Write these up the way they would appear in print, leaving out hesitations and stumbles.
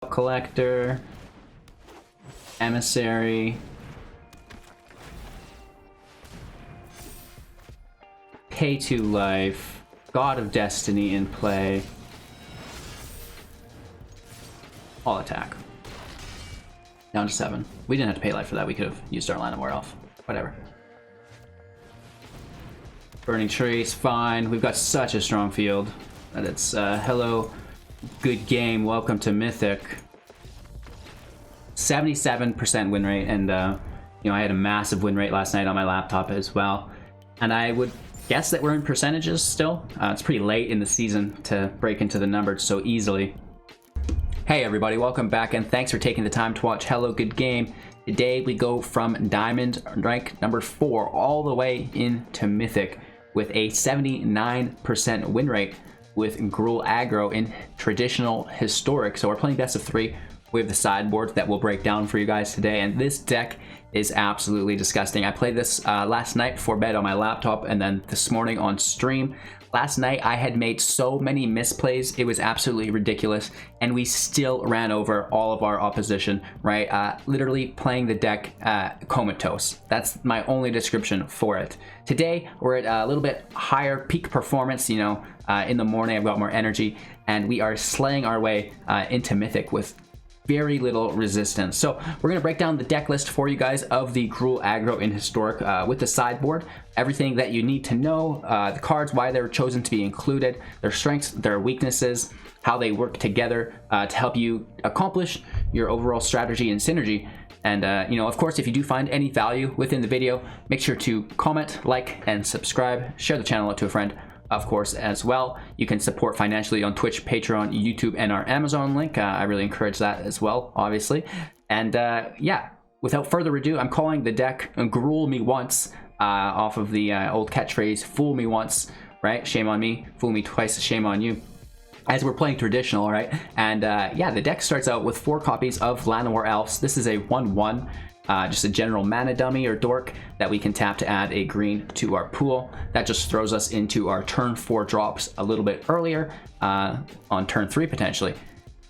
Collector, Emissary, Pay 2 life, God of Destiny in play, all attack. Down to 7. We didn't have to pay life for that. We could have used our Llanowar Elf. Whatever. Burning Tree is fine. We've got such a strong field. And it's hello, good game. Welcome to Mythic. 77% win rate, and you know, I had a massive win rate last night on my laptop as well. And I would guess that we're in percentages still. It's pretty late in the season to break into the numbers so easily. Hey everybody, welcome back, and thanks for taking the time to watch Hello Good Game. Today we go from Diamond rank number 4 all the way into Mythic with a 79% win rate with Gruul aggro in traditional historic. So we're playing best of 3. We have the sideboard that we'll break down for you guys today, and this deck is absolutely disgusting. I played this last night before bed on my laptop, and then this morning on stream. Last night I had made so many misplays, it was absolutely ridiculous, and we still ran over all of our opposition, right? Literally playing the deck comatose. That's my only description for it. Today we're at a little bit higher peak performance, you know, in the morning I've got more energy, and we are slaying our way into Mythic with very little resistance. So we're going to break down the deck list for you guys of the Gruul aggro in historic with the sideboard, everything that you need to know, the cards, why they were chosen to be included, their strengths, their weaknesses, how they work together to help you accomplish your overall strategy and synergy. And you know, of course, if you do find any value within the video, make sure to comment, like, and subscribe. Share the channel out to a friend. Of course, as well, you can support financially on Twitch, Patreon, YouTube, and our Amazon link. I really encourage that as well, obviously. And yeah, without further ado, I'm calling the deck Gruul Me Once, off of the old catchphrase, fool me once, right? Shame on me. Fool me twice, shame on you. As we're playing traditional, right? And yeah, the deck starts out with 4 copies of Llanowar Elves. This is a 1/1. Just a general mana dummy or dork that we can tap to add a green to our pool. That just throws us into our turn 4 drops a little bit earlier on turn 3 potentially.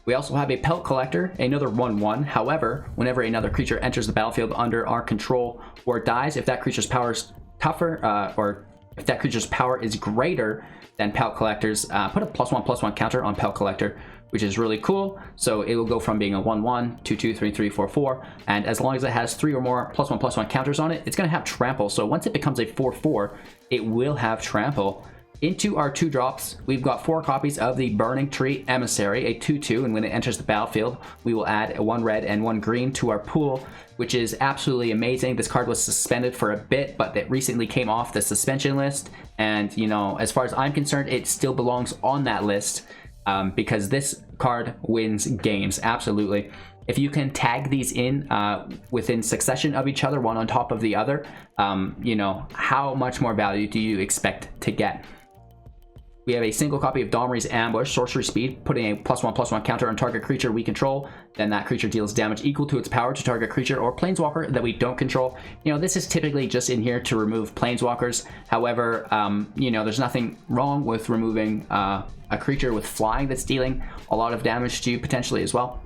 We also have a Pelt Collector, another 1/1. However, whenever another creature enters the battlefield under our control or dies, if that creature's power is tougher or if that creature's power is greater than Pelt Collector's, put a +1/+1 counter on Pelt Collector, which is really cool. So it will go from being a 1/1, 2/2, 3/3, 4/4, and as long as it has 3 or more +1/+1 counters on it, it's going to have trample. So once it becomes a 4/4, it will have trample. Into our 2 drops, we've got 4 copies of the Burning-Tree Emissary, a 2/2, and when it enters the battlefield, we will add 1 red and 1 green to our pool, which is absolutely amazing. This card was suspended for a bit, but it recently came off the suspension list, and you know, as far as I'm concerned, it still belongs on that list. Because this card wins games, absolutely. If you can tag these in within succession of each other, one on top of the other, you know, how much more value do you expect to get? We have a single copy of Domri's Ambush, sorcery speed, putting a +1/+1 counter on target creature we control. Then that creature deals damage equal to its power to target creature or planeswalker that we don't control. You know, this is typically just in here to remove planeswalkers. However, you know, there's nothing wrong with removing a creature with flying that's dealing a lot of damage to you potentially as well.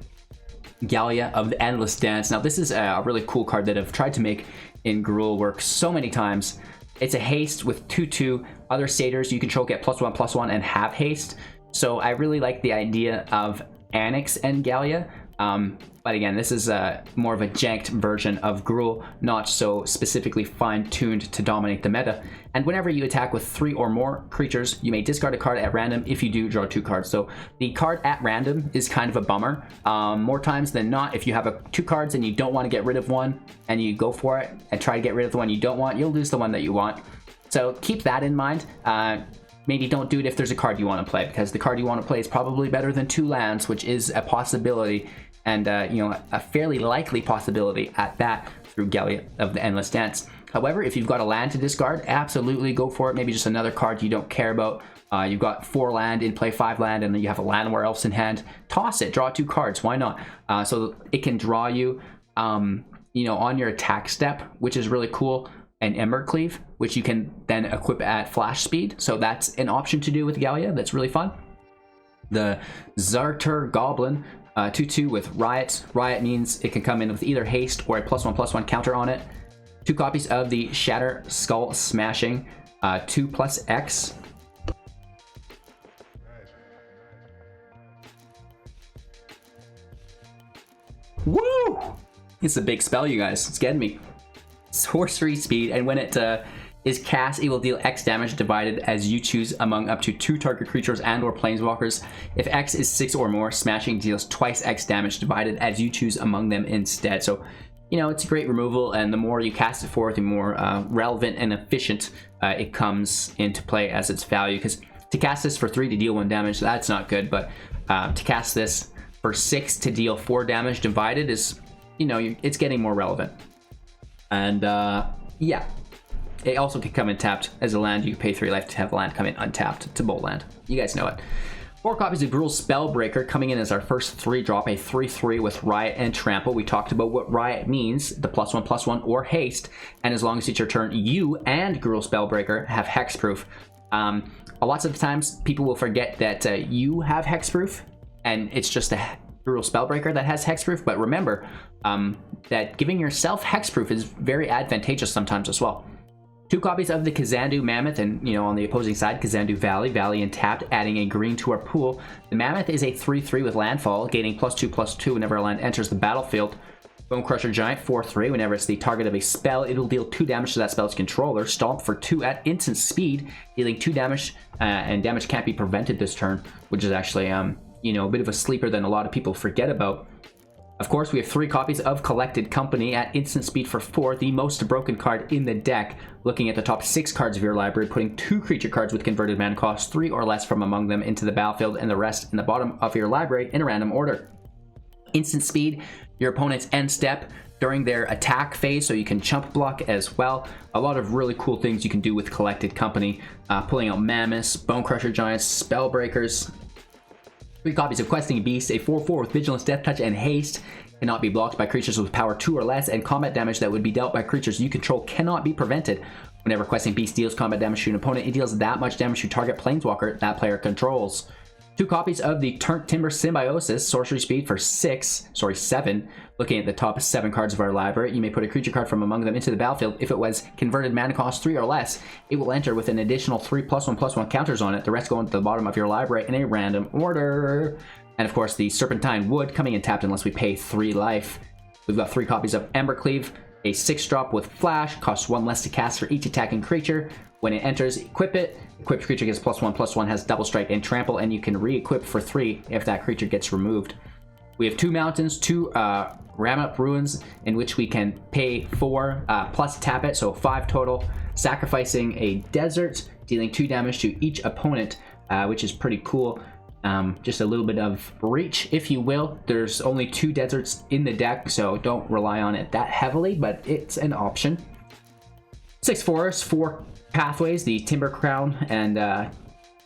Gallia of the Endless Dance. Now this is a really cool card that I've tried to make in Gruul work so many times. It's a haste with 2/2. Other satyrs you control get +1/+1 and have haste. So I really like the idea of Annex and Gallia. But again, this is more of a janked version of Gruul, not so specifically fine-tuned to dominate the meta. And whenever you attack with 3 or more creatures, you may discard a card at random. If you do, draw 2 cards. So the card at random is kind of a bummer. More times than not, if you have 2 cards and you don't want to get rid of one, and you go for it and try to get rid of the one you don't want, you'll lose the one that you want. So keep that in mind. Maybe don't do it if there's a card you want to play, because the card you want to play is probably better than 2 lands, which is a possibility, and you know, a fairly likely possibility at that through Gallia of the Endless Dance. However, if you've got a land to discard, absolutely go for it. Maybe just another card you don't care about. You've got 4 land in play, 5 land, and then you have a Llanowar Elves in hand. Toss it, draw 2 cards. Why not? So it can draw you, you know, on your attack step, which is really cool. And Embercleave, which you can then equip at flash speed. So that's an option to do with Gallia. That's really fun. The Zhur-Taa Goblin 2/2 with Riot. Riot means it can come in with either haste or a +1/+1 counter on it. 2 copies of the Shatterskull Smashing, 2+X. Woo! It's a big spell, you guys. It's getting me. Sorcery speed, and when it is cast, it will deal X damage divided as you choose among up to 2 target creatures and or planeswalkers. If X is 6 or more, Smashing deals twice X damage divided as you choose among them instead. So, you know, it's a great removal, and the more you cast it for, the more relevant and efficient it comes into play as its value. Because to cast this for 3 to deal 1 damage, that's not good, but to cast this for 6 to deal 4 damage divided is, you know, it's getting more relevant. And yeah, it also can come in tapped as a land. You can pay 3 life to have the land come in untapped to bolt land. You guys know it. 4 copies of Gruul Spellbreaker coming in as our first 3-drop, a 3/3 with Riot and Trample. We talked about what Riot means, the +1/+1 or haste, and as long as it's your turn, you and Gruul Spellbreaker have hexproof. Lots of the times people will forget that you have hexproof, and it's just a Gruul Spellbreaker that has hexproof. But remember that giving yourself hexproof is very advantageous sometimes as well. 2 copies of the Kazandu Mammoth, and, you know, on the opposing side, Kazandu Valley and tapped, adding a green to our pool. The Mammoth is a 3/3 with landfall, gaining +2/+2 whenever a land enters the battlefield. Bonecrusher Giant, 4/3. Whenever it's the target of a spell, it'll deal 2 damage to that spell's controller. Stomp for 2 at instant speed, dealing 2 damage, and damage can't be prevented this turn, which is actually, you know, a bit of a sleeper than a lot of people forget about. Of course, we have 3 copies of Collected Company at instant speed for 4, the most broken card in the deck. Looking at the top 6 cards of your library, putting 2 creature cards with converted mana cost 3 or less from among them into the battlefield, and the rest in the bottom of your library in a random order. Instant speed, your opponent's end step during their attack phase, so you can chump block as well. A lot of really cool things you can do with Collected Company. Pulling out Mammoths, Bonecrusher Giants, Spellbreakers. 3 copies of Questing Beast, a 4/4 with Vigilance, Death Touch, and Haste. Cannot be blocked by creatures with power 2 or less, and combat damage that would be dealt by creatures you control cannot be prevented. Whenever Questing Beast deals combat damage to an opponent, it deals that much damage to target planeswalker that player controls. 2 copies of the Turntimber Symbiosis, sorcery speed for 7. Looking at the top 7 cards of our library, you may put a creature card from among them into the battlefield. If it was converted mana cost 3 or less, it will enter with an additional 3 +1/+1 counters on it. The rest go into the bottom of your library in a random order. And of course, the Serpentine Wood coming in tapped unless we pay 3 life. We've got 3 copies of Embercleave, a 6-drop with Flash, costs 1 less to cast for each attacking creature. When it enters, equip it. Equipped creature gets +1/+1, has double strike and trample, and you can re-equip for 3 if that creature gets removed. We have 2 mountains, 2 Ramunap Ruins, in which we can pay 4 plus tap it, so 5 total, sacrificing a desert, dealing 2 damage to each opponent, which is pretty cool. Just a little bit of reach, if you will. There's only 2 deserts in the deck, so don't rely on it that heavily, but it's an option. 6 forests, 4 pathways, the Timber Crown and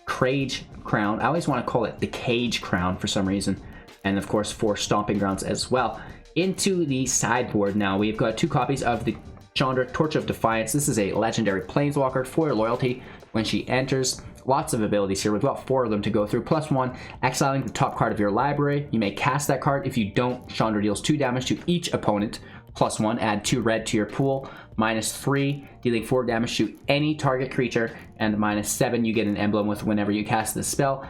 Cragcrown. I always want to call it the Cage Crown for some reason. And of course 4 Stomping Grounds as well. Into the sideboard now, we've got 2 copies of the Chandra, Torch of Defiance. This is a legendary planeswalker for your loyalty. When she enters, lots of abilities here. We've got 4 of them to go through. +1, exiling the top card of your library. You may cast that card. If you don't, Chandra deals 2 damage to each opponent. +1, add 2 red to your pool. -3, dealing 4 damage to any target creature. And -7, you get an emblem with whenever you cast this spell,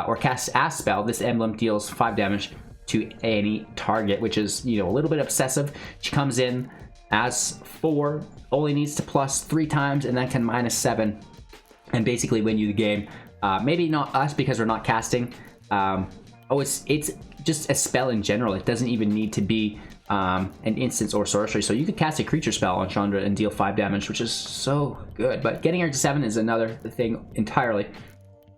or cast a spell. This emblem deals 5 damage to any target, which is, you know, a little bit obsessive. She comes in as 4, only needs to +3 times, and then can -7, and basically win you the game. Maybe not us because we're not casting. It's just a spell in general. It doesn't even need to be an instance or sorcery. So you could cast a creature spell on Chandra and deal 5 damage, which is so good. But getting her to 7 is another thing entirely.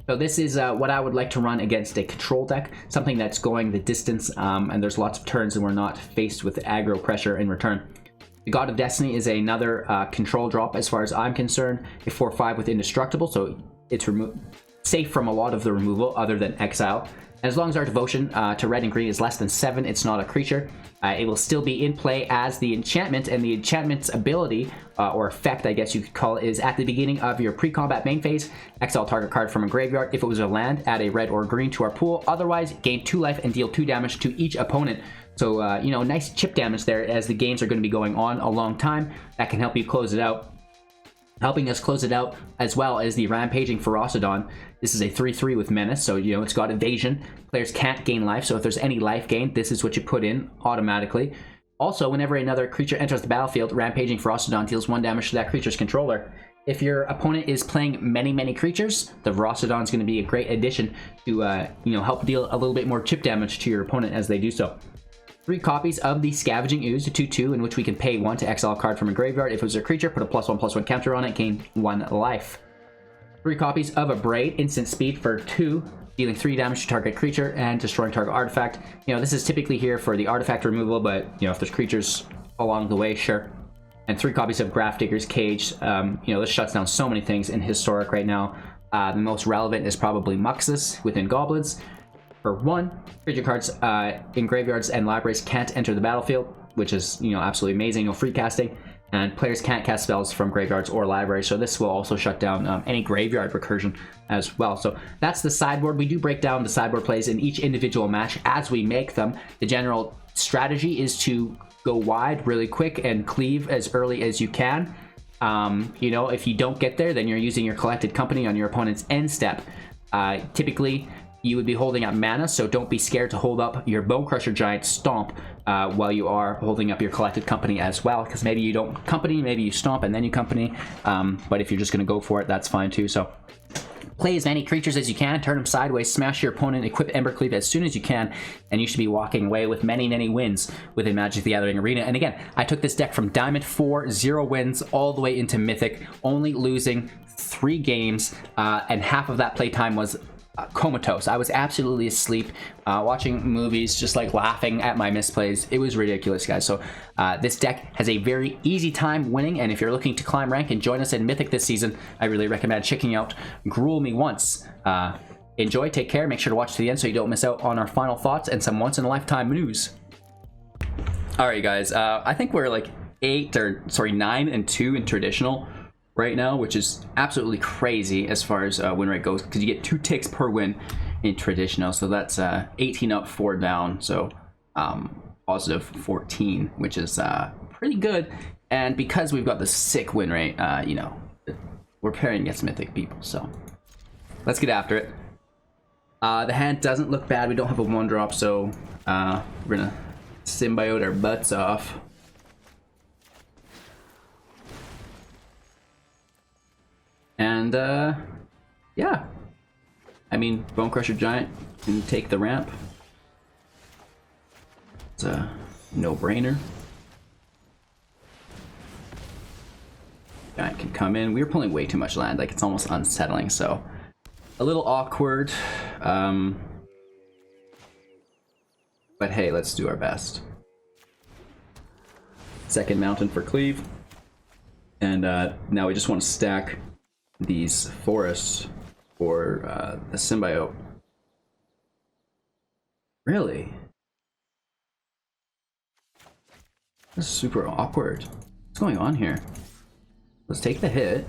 So this is what I would like to run against a control deck, something that's going the distance, and there's lots of turns and we're not faced with aggro pressure in return. The God of Destiny is another control drop as far as I'm concerned, a 4/5 with Indestructible, so it's safe from a lot of the removal other than exile. As long as our devotion to red and green is less than 7, it's not a creature. It will still be in play as the enchantment, and the enchantment's ability, or effect I guess you could call it, is at the beginning of your pre-combat main phase, exile target card from a graveyard. If it was a land, add a red or green to our pool. Otherwise, gain 2 life and deal 2 damage to each opponent. So, you know, nice chip damage there as the games are going to be going on a long time. That can help you close it out. Helping us close it out as well as the Rampaging Ferocidon. This is a 3/3 with Menace, so you know it's got evasion. Players can't gain life, so if there's any life gain, this is what you put in automatically. Also, whenever another creature enters the battlefield, Rampaging Ferocidon deals 1 damage to that creature's controller. If your opponent is playing many creatures, the Ferocidon is going to be a great addition to you know, help deal a little bit more chip damage to your opponent as they do so. 3 copies of the Scavenging Ooze, a 2/2, in which we can pay 1 to exile a card from a graveyard. If it was a creature, put a +1/+1 counter on it, gain 1 life. 3 copies of Abrade, instant speed for 2, dealing 3 damage to target creature and destroying target artifact. You know, this is typically here for the artifact removal, but, you know, if there's creatures along the way, sure. And 3 copies of Grafdigger's Cage. You know, this shuts down so many things in Historic right now. The most relevant is probably Muxus within Goblins. For 1, creature cards in graveyards and libraries can't enter the battlefield, which is, you know, absolutely amazing. No free casting, and players can't cast spells from graveyards or libraries, so this will also shut down any graveyard recursion as well. So that's the sideboard. We do break down the sideboard plays in each individual match as we make them. The general strategy is to go wide really quick and cleave as early as you can. You know, if you don't get there, then you're using your Collected Company on your opponent's end step. Typically, you would be holding up mana, so don't be scared to hold up your Bonecrusher Giant Stomp while you are holding up your Collected Company as well, because maybe you don't company, maybe you stomp and then you company, but if you're just going to go for it, that's fine too. So play as many creatures as you can, turn them sideways, smash your opponent, equip Embercleave as soon as you can, and you should be walking away with many wins within Magic the Gathering Arena. And again, I took this deck from Diamond 4, 0 wins, all the way into Mythic, only losing 3 games, and half of that playtime was comatose. I was absolutely asleep, watching movies, just like laughing at my misplays. It was ridiculous, guys. So this deck has a very easy time winning, and if you're looking to climb rank and join us in Mythic this season, I really recommend checking out Gruul Me Once. Enjoy, take care, make sure to watch to the end so you don't miss out on our final thoughts and some once-in-a-lifetime news. Alright, guys, I think we're like 9 and 2 in traditional right now, which is absolutely crazy as far as win rate goes, because you get 2 ticks per win in traditional, so that's 18 up, 4 down, so positive 14, which is pretty good. And because we've got the sick win rate, you know, we're pairing against Mythic people, so let's get after it. The hand doesn't look bad. We don't have a 1-drop, so we're gonna symbiote our butts off. And, yeah. I mean, Bonecrusher Giant can take the ramp. It's a no-brainer. Giant can come in. We were pulling way too much land. Like, it's almost unsettling, so a little awkward. But hey, let's do our best. Second mountain for cleave. And now we just want to stack these forests for the symbiote. Really? This is super awkward. What's going on here? Let's take the hit.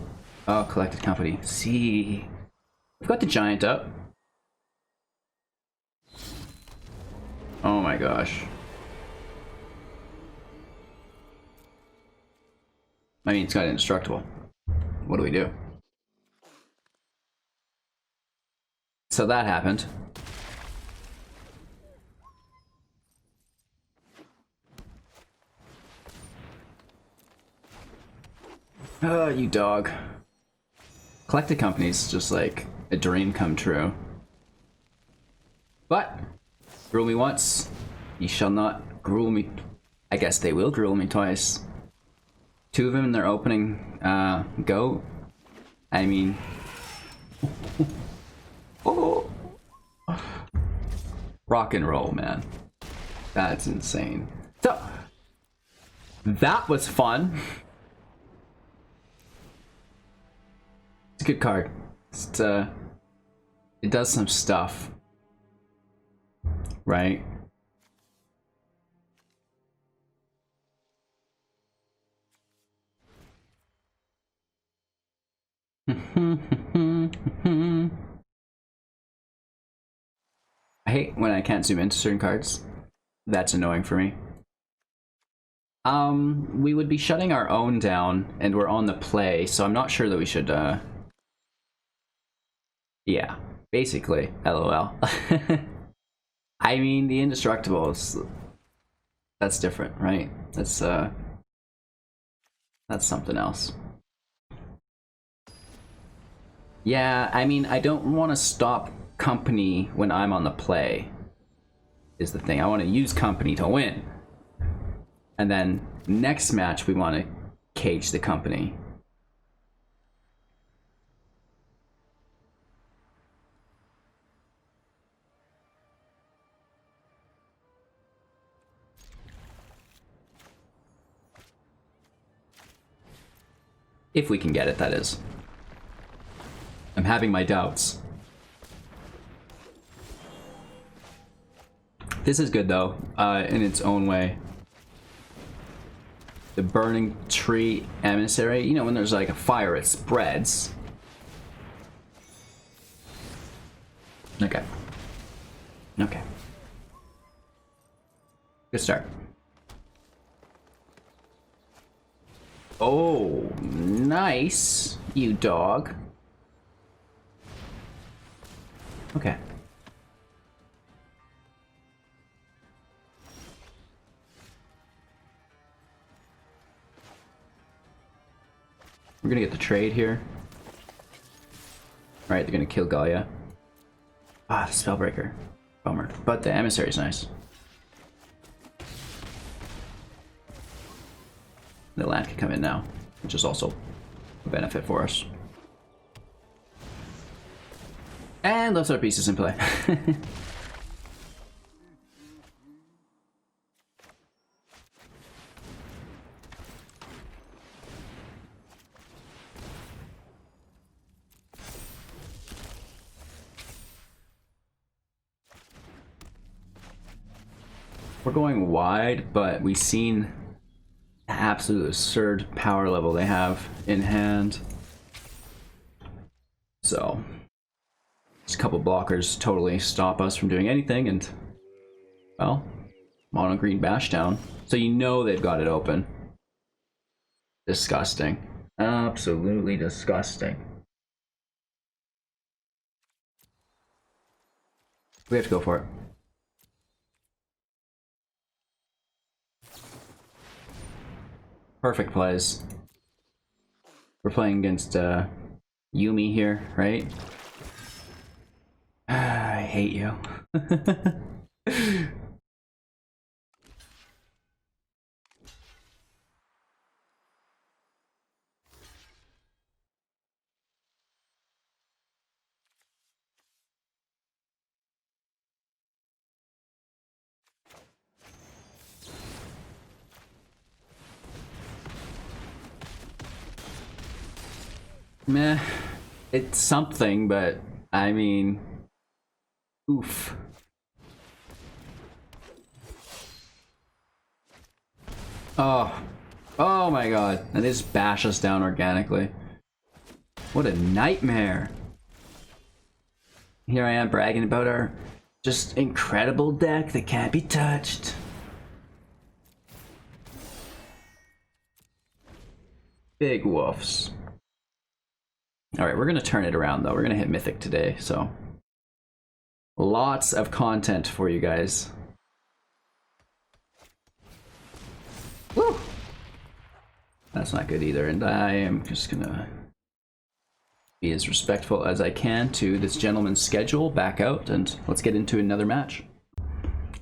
Oh, Collected Company. See. We've got the giant up. Oh my gosh. I mean, it's got indestructible. What do we do? So that happened. Oh, you dog. Collected Company's just like a dream come true. But, gruel me once, ye shall not gruel me. I guess they will gruel me twice. 2 of them in their opening go. I mean... Oh. Rock and roll, man. That's insane. So, that was fun. It's a good card. It does some stuff. right? I hate when I can't zoom into certain cards. That's annoying for me. We would be shutting our own down, and we're on the play, so I'm not sure that we should, yeah, basically, LOL. I mean, the Indestructibles, that's different, right? That's something else. Yeah, I mean, I don't want to stop company when I'm on the play, is the thing. I want to use company to win. And then next match, we want to cage the company. If we can get it, that is. I'm having my doubts. This is good, though, in its own way. The Burning-Tree Emissary, you know, when there's like a fire, it spreads. Okay. Okay. Good start. Oh, nice, you dog. Okay. We're gonna get the trade here. Alright, they're gonna kill Gallia. Ah, the Spellbreaker. Bummer. But the Emissary's nice. The land can come in now, which is also a benefit for us. And left our pieces in play. We're going wide, but we've seen the absolute absurd power level they have in hand. So, just a couple blockers totally stop us from doing anything, and, well, mono green bash down. So you know they've got it open. Disgusting. Absolutely disgusting. We have to go for it. Perfect plays. We're playing against Yumi here, right? I hate you. Meh. It's something, but I mean, oof. Oh. Oh my god. And they just bash us down organically. What a nightmare. Here I am bragging about our just incredible deck that can't be touched. Big woofs. Alright, we're gonna turn it around though. We're gonna hit Mythic today, so lots of content for you guys. Woo! That's not good either, and I am just gonna be as respectful as I can to this gentleman's schedule, back out, and let's get into another match.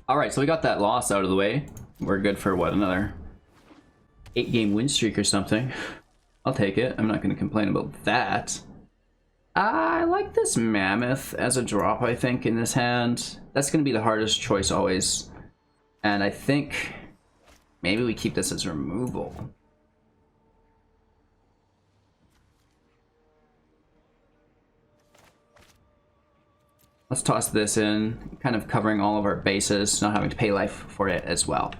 Alright, so we got that loss out of the way. We're good for, what, another 8-game win streak or something. I'll take it. I'm not gonna complain about that. I like this Mammoth as a drop, I think, in this hand. That's gonna be the hardest choice always. And I think maybe we keep this as removal. Let's toss this in, kind of covering all of our bases, not having to pay life for it as well.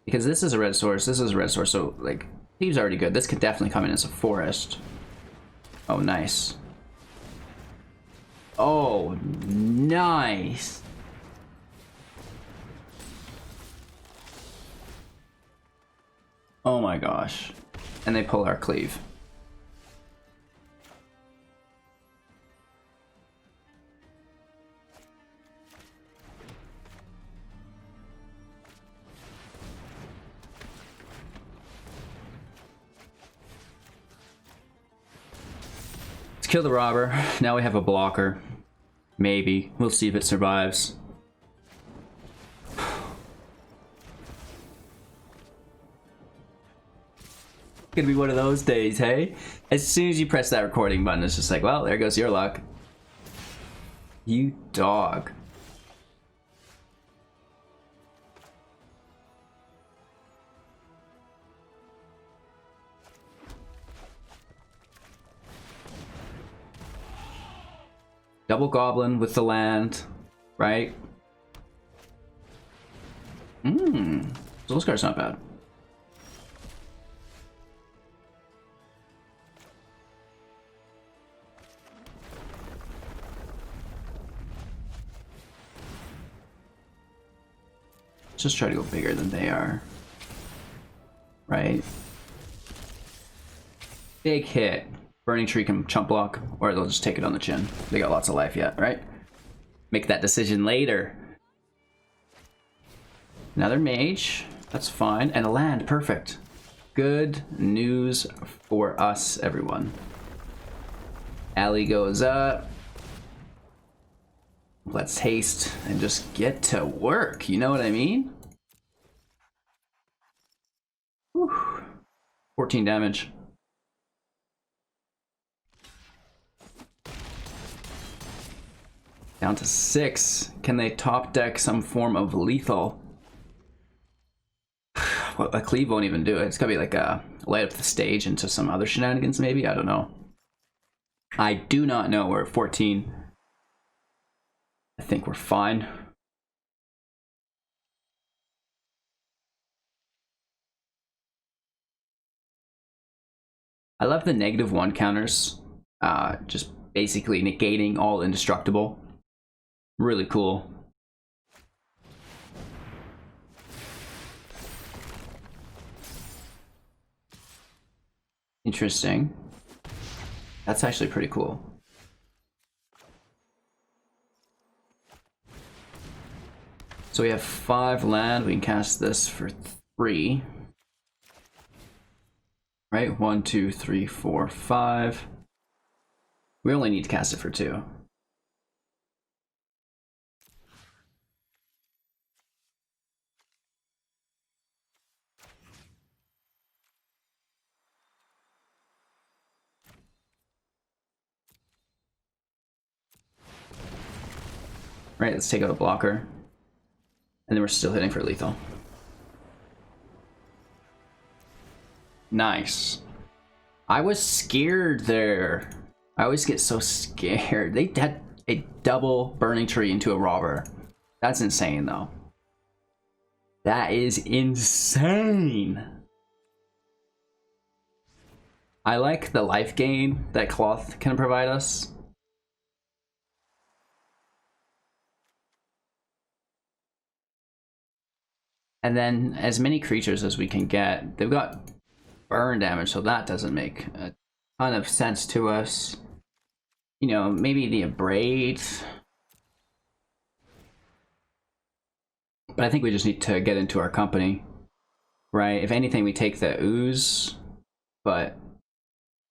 Because this is a red source, this is a red source, so like, Thieves already good. This could definitely come in as a forest. Oh, nice. Oh, nice. Oh my gosh. And they pull our cleave. Let's kill the robber. Now we have a blocker. Maybe. We'll see if it survives. Gonna be one of those days, hey? As soon as you press that recording button, it's just like, well, there goes your luck. You dog. Double goblin with the land, right? Soulscar's not bad. Just try to go bigger than they are. Right? Big hit. Burning-Tree can chump block, or they'll just take it on the chin. They got lots of life yet, right? Make that decision later. Another mage. That's fine. And a land. Perfect. Good news for us, everyone. Alley goes up. Let's haste and just get to work. You know what I mean? Whew. 14 damage. Down to 6. Can they top deck some form of lethal? Well, a cleave won't even do it. It's gotta be like a light up the stage into some other shenanigans, maybe? I don't know. I do not know. We're at 14. I think we're fine. I love the -1 counters. Just basically negating all indestructible. Really cool. Interesting. That's actually pretty cool. So we have 5 land. We can cast this for 3. Right? 1, 2, 3, 4, 5. We only need to cast it for 2. Right, let's take out a blocker. And then we're still hitting for lethal. Nice. I was scared there. I always get so scared. They had a double Burning-Tree into a robber. That's insane, though. That is insane. I like the life gain that Cloth can provide us. And then as many creatures as we can get. They've got burn damage, so that doesn't make a ton of sense to us. You know, maybe the Abrade. But I think we just need to get into our company, right? If anything, we take the Ooze, but,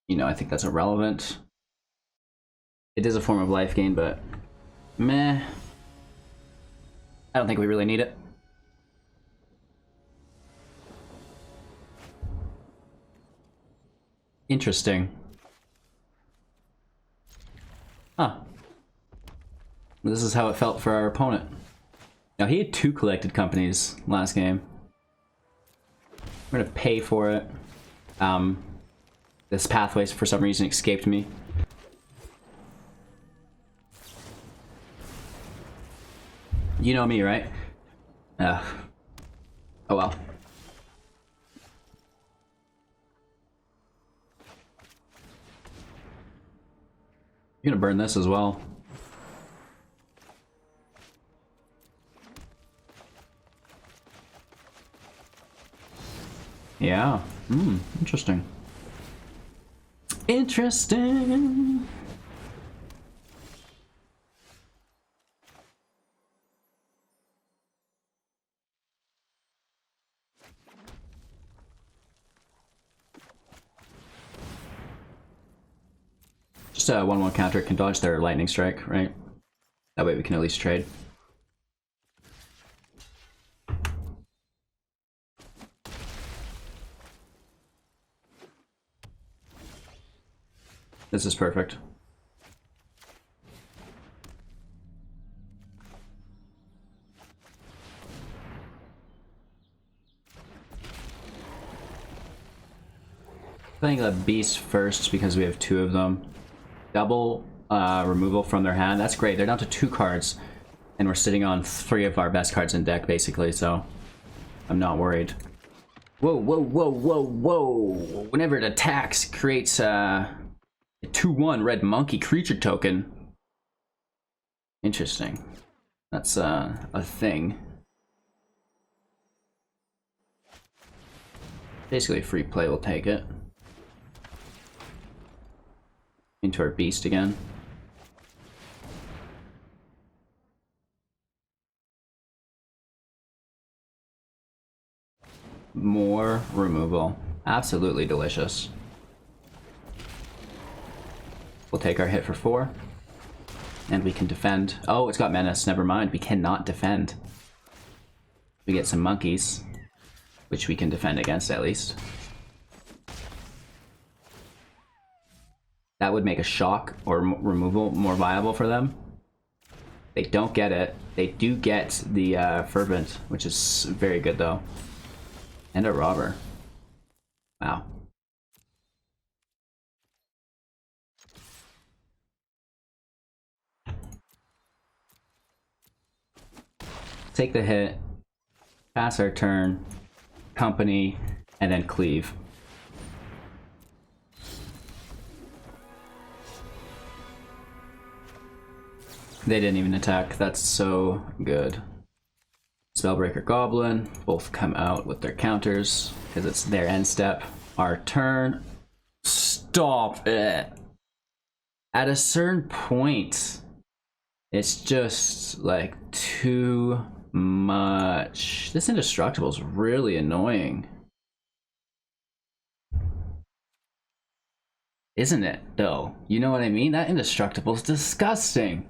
you know, I think that's irrelevant. It is a form of life gain, but meh. I don't think we really need it. Interesting. Huh. This is how it felt for our opponent. Now, he had 2 collected companies last game. We're gonna pay for it. This pathway, for some reason, escaped me. You know me, right? Oh well. You're gonna burn this as well. Yeah. Interesting. Interesting. Just a 1/1 counter can dodge their lightning strike, right? That way we can at least trade. This is perfect. Playing a beast first because we have 2 of them. Double removal from their hand. That's great. They're down to 2 cards. And we're sitting on 3 of our best cards in deck, basically, so I'm not worried. Whoa, whoa, whoa, whoa, whoa! Whenever it attacks, creates a 2/1 red monkey creature token. Interesting. That's a thing. Basically, free play will take it. Into our beast again. More removal. Absolutely delicious. We'll take our hit for 4. And we can defend. Oh, it's got menace. Never mind. We cannot defend. We get some monkeys, which we can defend against at least. That would make a shock or removal more viable for them. They don't get it. They do get the Fervent, which is very good though. And a robber. Wow. Take the hit, pass our turn, company, and then cleave. They didn't even attack. That's so good. Spellbreaker Goblin, both come out with their counters because it's their end step. Our turn. Stop it. At a certain point, it's just like too much. This indestructible is really annoying. Isn't it, though? You know what I mean? That indestructible is disgusting.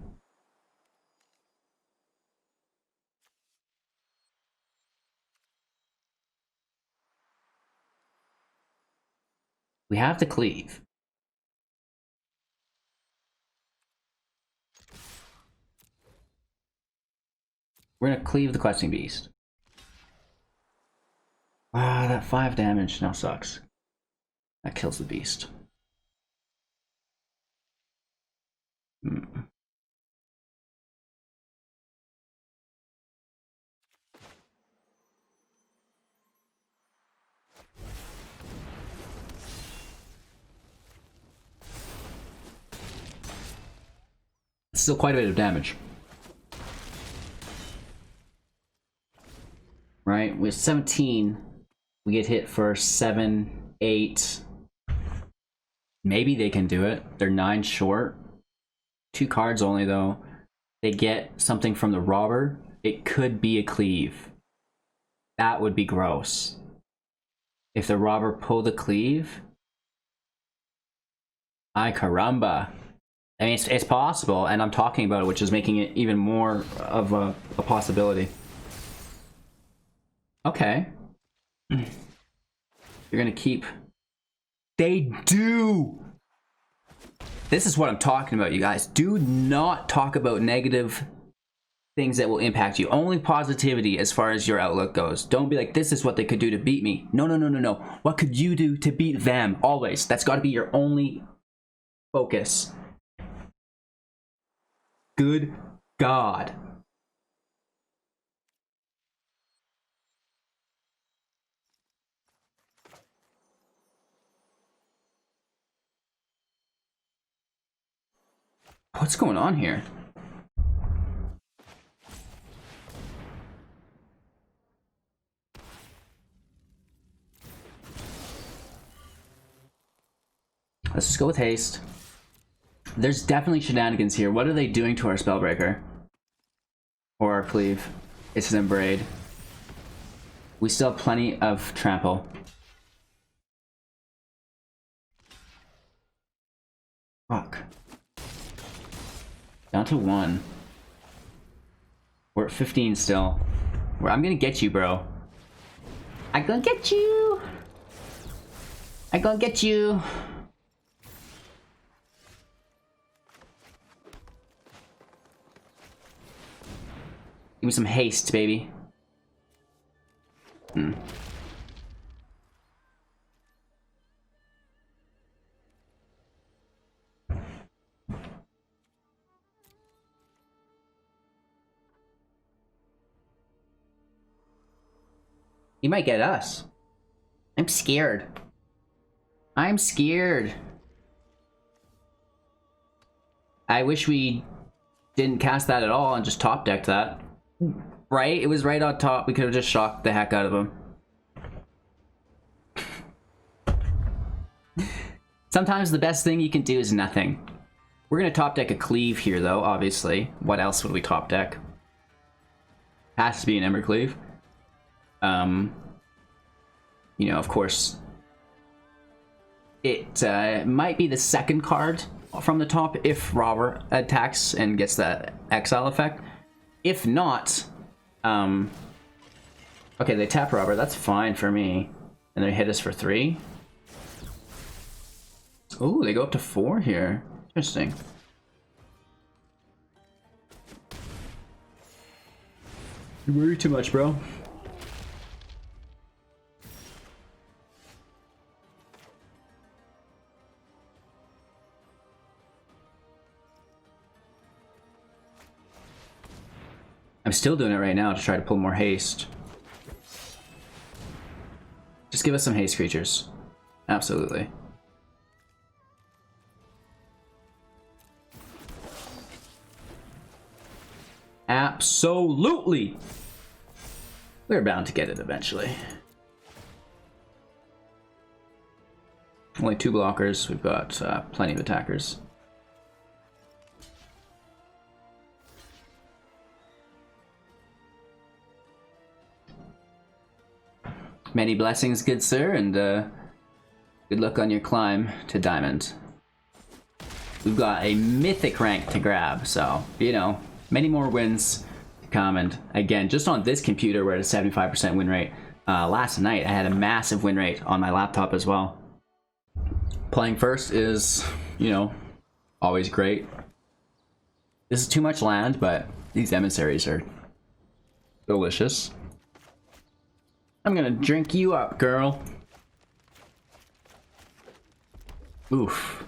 We have to cleave. We're gonna cleave the Questing Beast. Ah, that 5 damage now sucks. That kills the beast. It's still quite a bit of damage. Right? With 17, we get hit for 7, 8. Maybe they can do it. They're 9 short. 2 cards only, though. They get something from the robber. It could be a cleave. That would be gross. If the robber pulled a cleave, ay caramba. I mean, it's possible, and I'm talking about it, which is making it even more of a possibility. Okay. You're gonna keep... They do! This is what I'm talking about, you guys. Do not talk about negative things that will impact you. Only positivity as far as your outlook goes. Don't be like, this is what they could do to beat me. No, no, no, no, no. What could you do to beat them? Always. That's got to be your only focus. Good God. What's going on here? Let's just go with haste. There's definitely shenanigans here. What are they doing to our Spellbreaker? Or our Cleave? It's an Abrade. We still have plenty of trample. Fuck. Down to 1. We're at 15 still. I'm gonna get you, bro. I gonna get you. I gonna get you. Give me some haste, baby. He might get us. I'm scared. I'm scared. I wish we didn't cast that at all and just top decked that. Right? It was right on top. We could have just shocked the heck out of him. Sometimes the best thing you can do is nothing. We're going to top deck a Cleave here, though, obviously. What else would we top deck? Has to be an Embercleave. You know, of course, it might be the second card from the top if Robber attacks and gets that exile effect. If not, okay, they tap Robber, that's fine for me. And they hit us for 3. Ooh, they go up to 4 here. Interesting. You worry too much, bro. I'm still doing it right now to try to pull more haste. Just give us some haste creatures. Absolutely. Absolutely! We're bound to get it eventually. Only 2 blockers. We've got plenty of attackers. Many blessings, good sir, and good luck on your climb to Diamond. We've got a Mythic rank to grab, so, you know, many more wins to come. And again, just on this computer, we're at a 75% win rate. Last night, I had a massive win rate on my laptop as well. Playing first is, you know, always great. This is too much land, but these emissaries are delicious. I'm gonna drink you up, girl. Oof.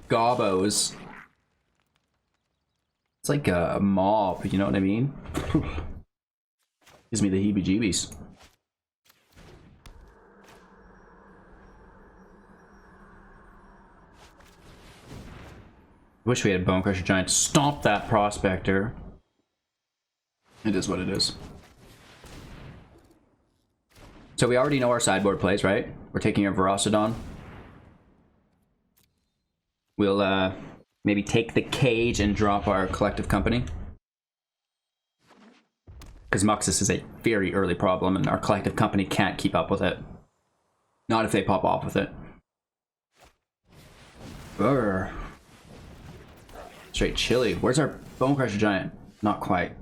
Gobbos. It's like a mob, you know what I mean? Gives me the heebie-jeebies. Wish we had Bonecrusher Giant stomp that Prospector. It is what it is. So we already know our sideboard plays, right? We're taking our Ferocidon. We'll maybe take the cage and drop our Collective Company. Because Muxus is a very early problem and our Collective Company can't keep up with it. Not if they pop off with it. Brr. Straight chilly. Where's our Bonecrusher Giant? Not quite.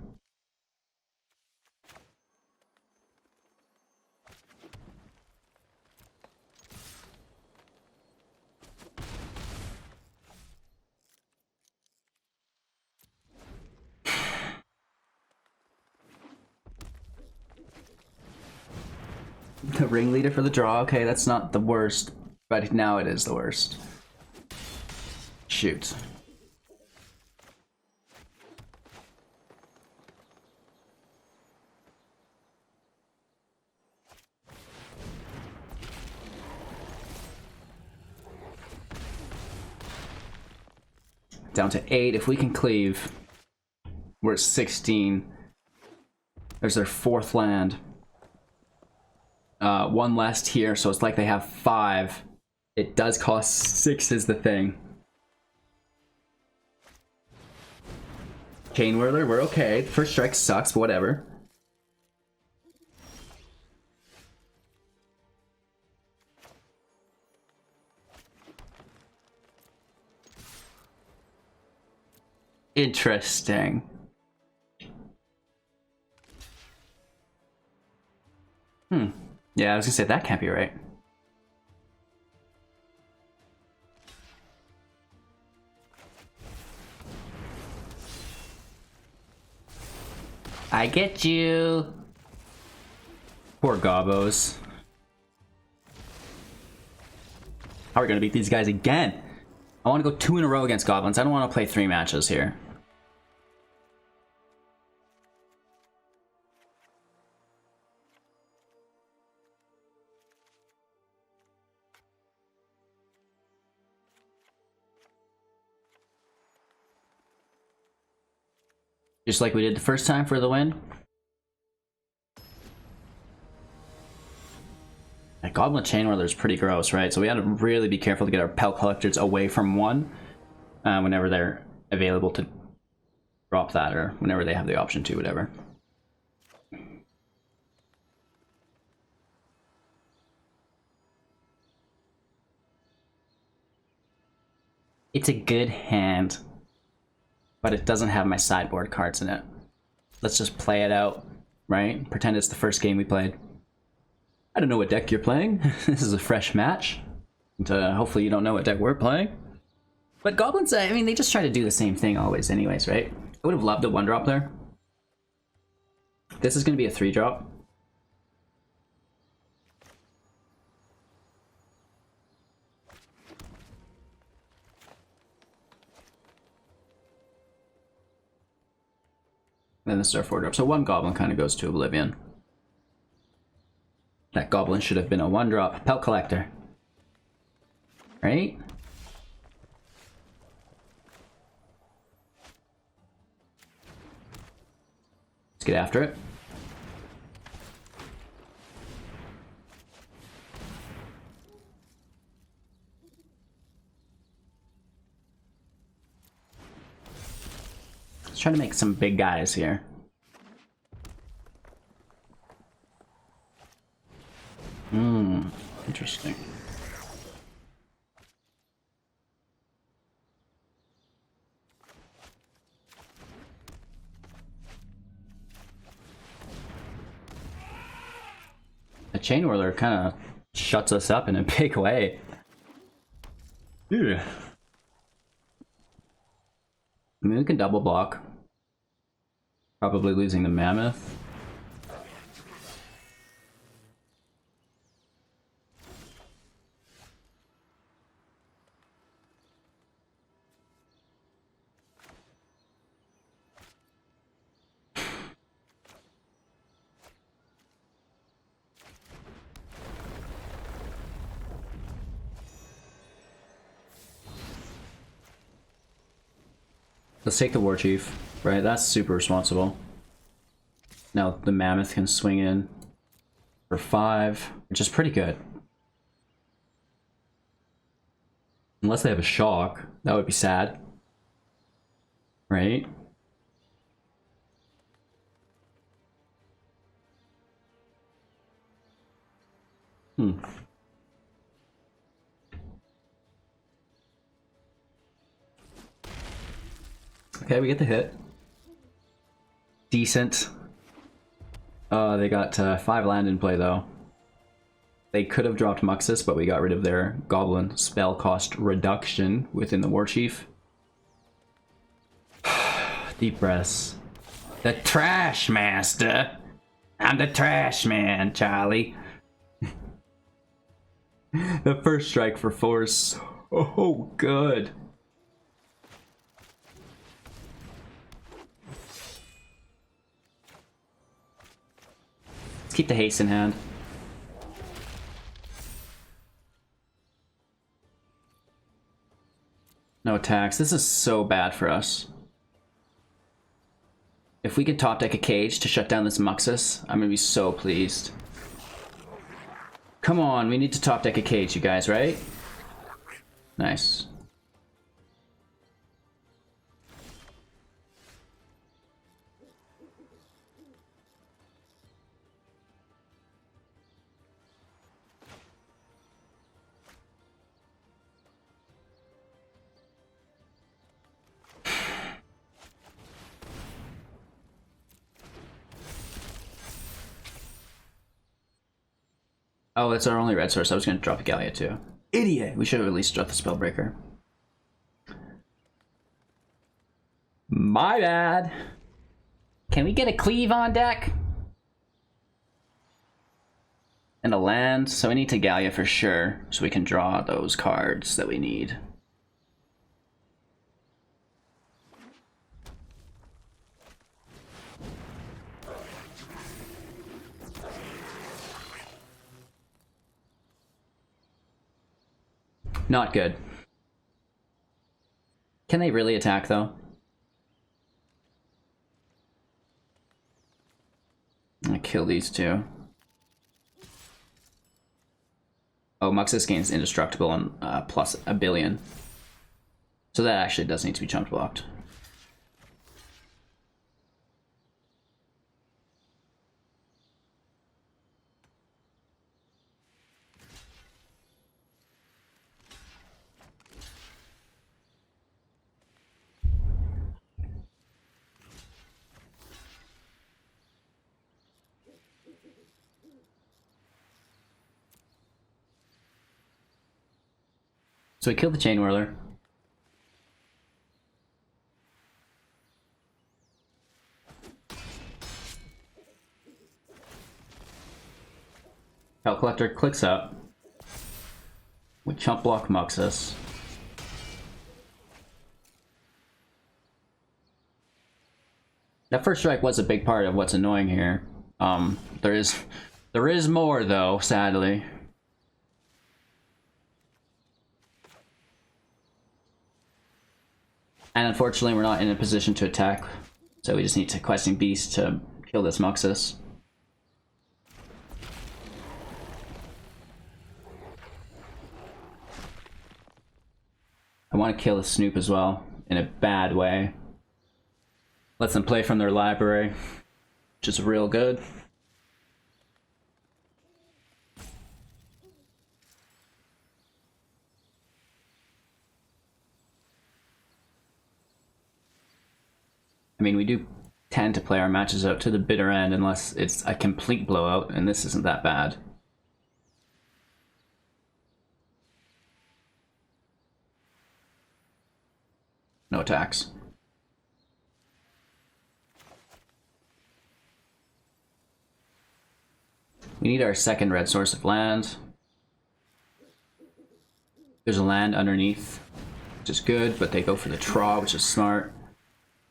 The ringleader for the draw. Okay, that's not the worst, but now it is the worst. Shoot. down to 8. If we can cleave, we're at 16. There's their 4th land. 1 less here, so it's like they have 5. It does cost 6 is the thing. Chain Whirler, we're okay. First strike sucks, but whatever. Interesting. Yeah, I was gonna say that can't be right. I get you. Poor Gobbos. How are we gonna beat these guys again? I want to go 2 in a row against goblins. I don't want to play 3 matches here. Just like we did the first time for the win. That Goblin Chain Whirler is pretty gross, right? So we had to really be careful to get our Pelt Collectors away from 1 whenever they're available to drop that, or whenever they have the option to, whatever. It's a good hand, but it doesn't have my sideboard cards in it. Let's just play it out, right? Pretend it's the first game we played. I don't know what deck you're playing. This is a fresh match. And, hopefully you don't know what deck we're playing. But goblins, I mean, they just try to do the same thing always anyways, right? I would have loved a 1-drop there. This is going to be a 3-drop. Then this is our 4-drop. So 1 goblin kind of goes to oblivion. That goblin should have been a 1-drop. Pelt Collector. Right? Let's get after it. Let's try to make some big guys here. Interesting. The Chain Whirler kind of shuts us up in a big way. Yeah. I mean, we can double block. Probably losing the Mammoth. Let's take the War Chief, right? That's super responsible. Now the Mammoth can swing in for 5, which is pretty good. Unless they have a shock, that would be sad. Right? Okay, we get the hit. Decent. They got 5 land in play though. They could have dropped Muxus, but we got rid of their Goblin spell cost reduction within the War Chief. Deep breaths. The Trash Master! I'm the Trash Man, Charlie. The first strike for 4 is so good. Let's keep the haste in hand. No attacks. This is so bad for us. If we could top deck a cage to shut down this Muxus, I'm gonna be so pleased. Come on, we need to top deck a cage, you guys, right? Nice. Oh, that's our only red source. I was going to drop a Gallia too. Idiot! We should have at least dropped the Spellbreaker. My bad. Can we get a cleave on deck? And a land. So we need to Gallia for sure. So we can draw those cards that we need. Not good. Can they really attack, though? I kill these two. Oh, Muxus gains indestructible and plus a billion. So that actually does need to be chump blocked. So we killed the Chain Whirler. Pelt Collector clicks up. We chump block Muxus. That first strike was a big part of what's annoying here. There is more though, sadly. And unfortunately, we're not in a position to attack, so we just need to Questing Beast to kill this Muxus. I want to kill the Snoop as well, in a bad way. Lets them play from their library, which is real good. I mean, we do tend to play our matches out to the bitter end unless it's a complete blowout, and this isn't that bad. No attacks. We need our second red source of land. There's a land underneath, which is good, but they go for the Traw, which is smart.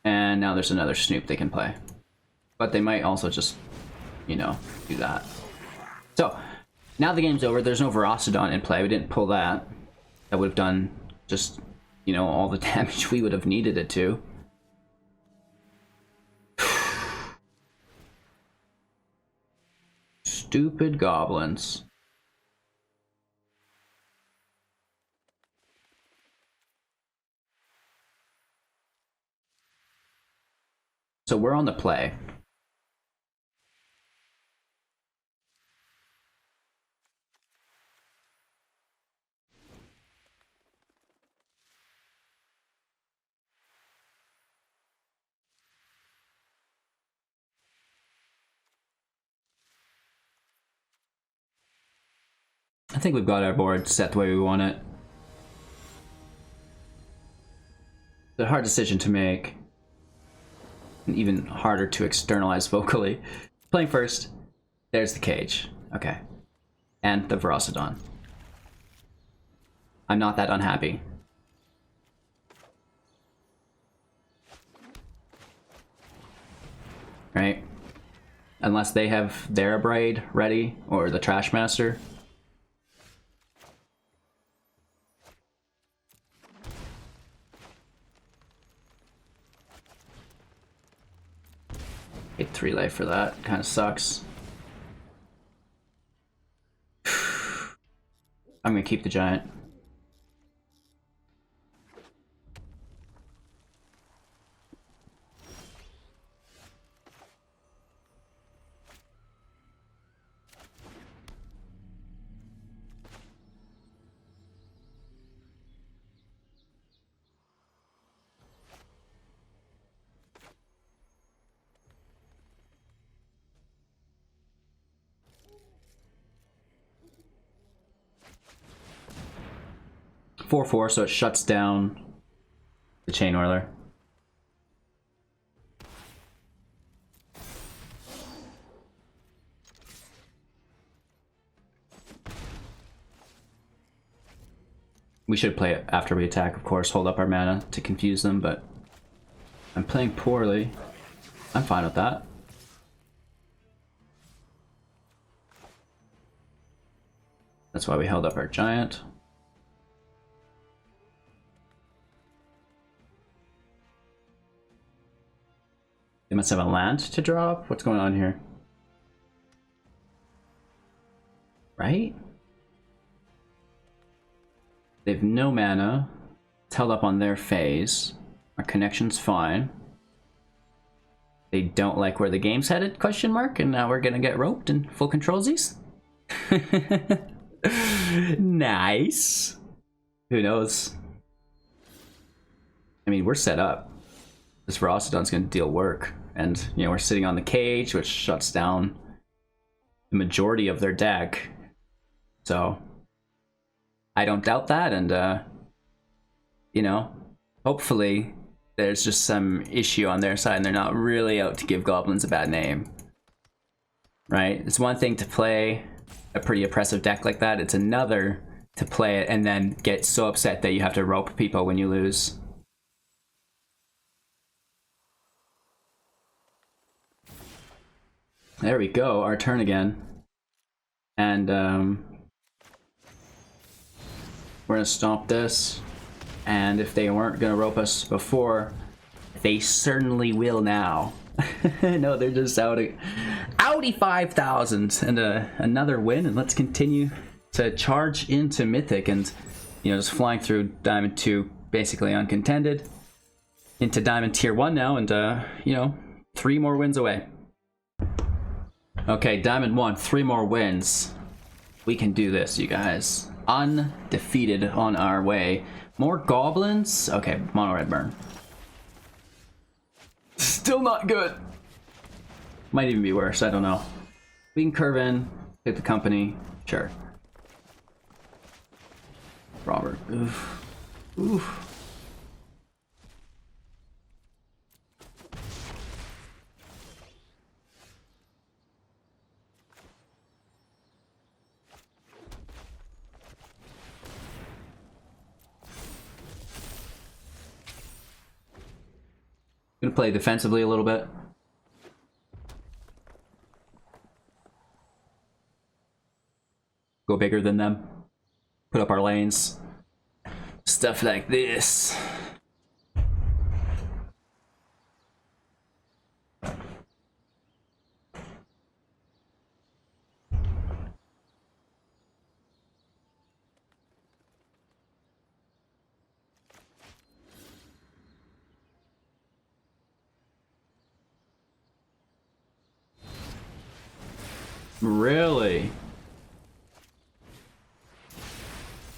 And now there's another Snoop they can play. But they might also just, you know, do that. So, now the game's over. There's no Ferocidon in play. We didn't pull that. That would have done just, you know, all the damage we would have needed it to. Stupid goblins. So we're on the play. I think we've got our board set the way we want it. It's a hard decision to make. And even harder to externalize vocally. Playing first, there's the cage. Okay. And the Ferocidon. I'm not that unhappy. Right? Unless they have their Abrade ready, or the Trashmaster. Take 3 life for that. Kind of sucks. I'm gonna keep the giant. Four, so it shuts down the Chain Whirler. We should play it after we attack, of course, hold up our mana to confuse them, but I'm playing poorly. I'm fine with that. That's why we held up our giant. They must have a land to draw up? What's going on here? Right? They have no mana. It's held up on their phase. Our connection's fine. They don't like where the game's headed, question mark, and now we're gonna get roped and full controlsies? Nice. Who knows? I mean, we're set up. This Ferocidon's gonna deal work. And, you know, we're sitting on the cage, which shuts down the majority of their deck. So, I don't doubt that, and, you know, hopefully there's just some issue on their side and they're not really out to give goblins a bad name. Right? It's one thing to play a pretty oppressive deck like that, it's another to play it and then get so upset that you have to rope people when you lose. There we go, our turn again. And we're gonna stomp this. And if they weren't gonna rope us before, they certainly will now. No, they're just outie 5,000 and another win. And let's continue to charge into Mythic and, you know, just flying through Diamond 2, basically uncontended, into Diamond Tier 1 now, and you know, 3 more wins away. Okay, Diamond 1, 3 more wins. We can do this, you guys. Undefeated on our way. More goblins? Okay, mono red burn. Still not good. Might even be worse, I don't know. We can curve in, hit the company, sure. Robert, oof. Oof. Gonna play defensively a little bit. Go bigger than them. Put up our lanes. Stuff like this. Really?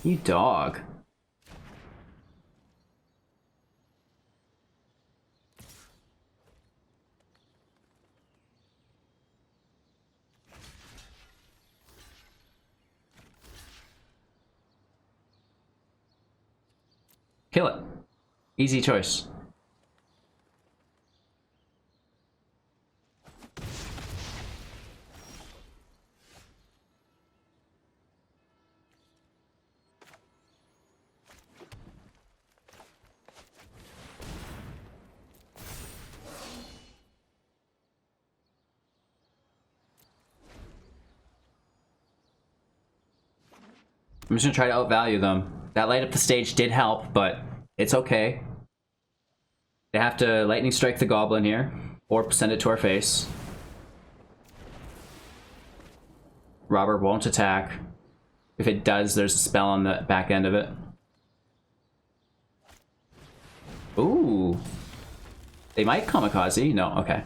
You dog. Kill it. Easy choice. I'm just gonna try to outvalue them. That light up the stage did help, but it's okay. They have to lightning strike the goblin here. Or send it to our face. Robber won't attack. If it does, there's a spell on the back end of it. Ooh. They might kamikaze. No, okay.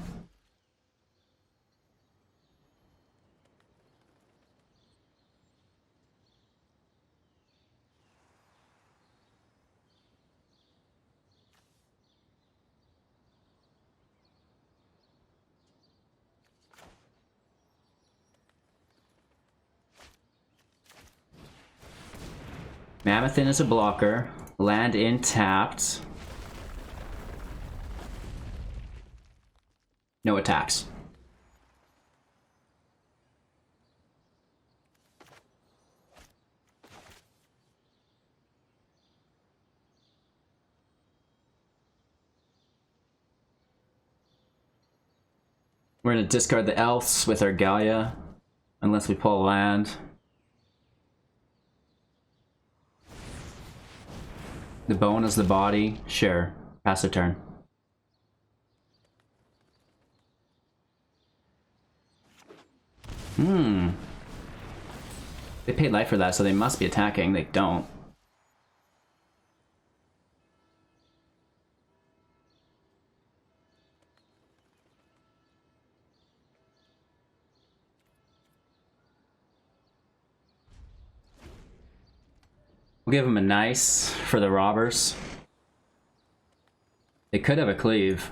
Mammoth in as a blocker. Land in tapped. No attacks. We're gonna discard the elves with our Gallia, unless we pull a land. The bone is the body. Sure. Pass a turn. They paid life for that, so they must be attacking. They don't. We'll give them a nice for the robbers. They could have a cleave.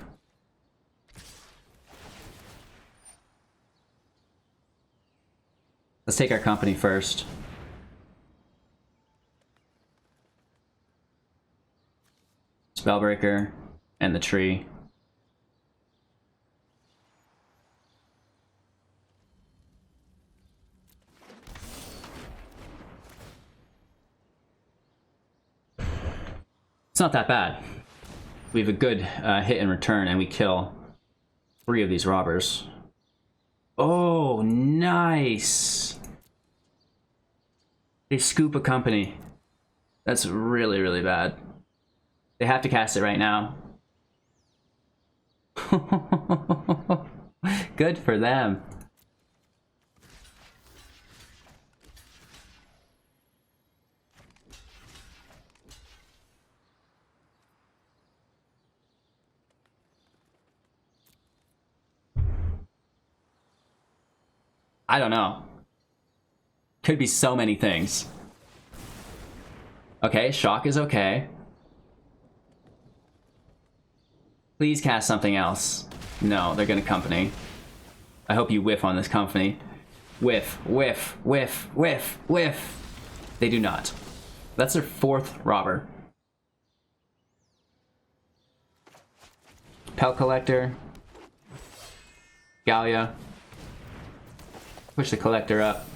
Let's take our company first. Spellbreaker and the tree. It's not that bad. We have a good hit in return, and we kill 3 of these robbers. Oh, nice! They scoop a company. That's really, really bad. They have to cast it right now. Good for them. I don't know. Could be so many things. Okay, shock is okay. Please cast something else. No, they're gonna company. I hope you whiff on this company. Whiff, whiff, whiff, whiff, whiff. They do not. That's their 4th robber. Pelt Collector. Gallia. Push the collector up.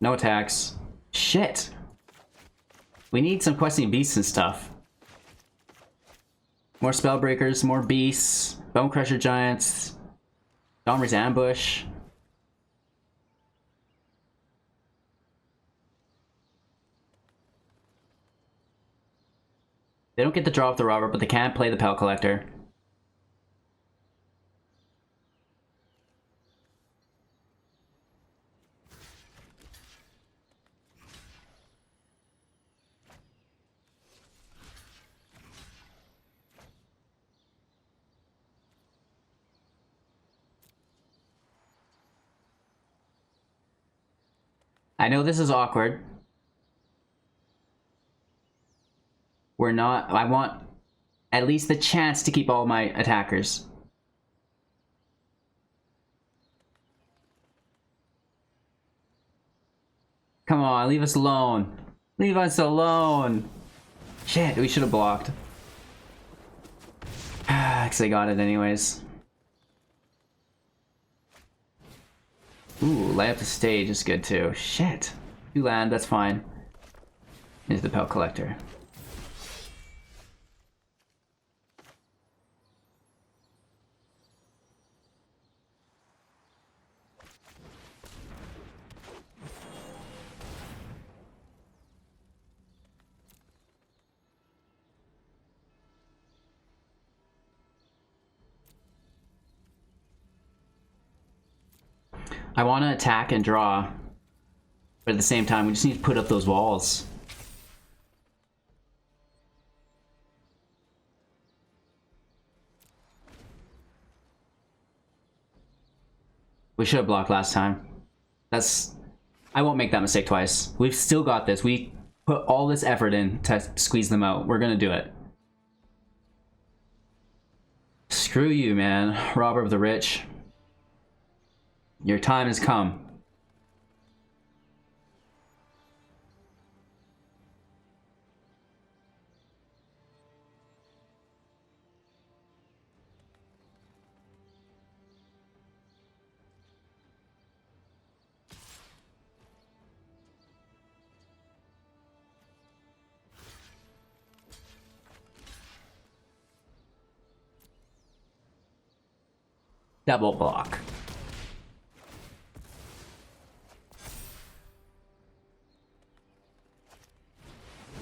No attacks. Shit! We need some questing beasts and stuff. More Spellbreakers, more beasts, Bonecrusher Giants, Domri's Ambush. They don't get to draw off the robber, but they can't play the Pelt Collector. I know this is awkward. We're not... I want at least the chance to keep all my attackers. Come on, leave us alone. Leave us alone. Shit, we should have blocked. Because they got it anyways. Ooh, lay up the stage is good too. Shit. 2 land, that's fine. Here's the Pelt Collector. I want to attack and draw, but at the same time, we just need to put up those walls. We should have blocked last time. I won't make that mistake twice. We've still got this. We put all this effort in to squeeze them out. We're gonna do it. Screw you, man. Robber of the rich. Your time has come. Double block.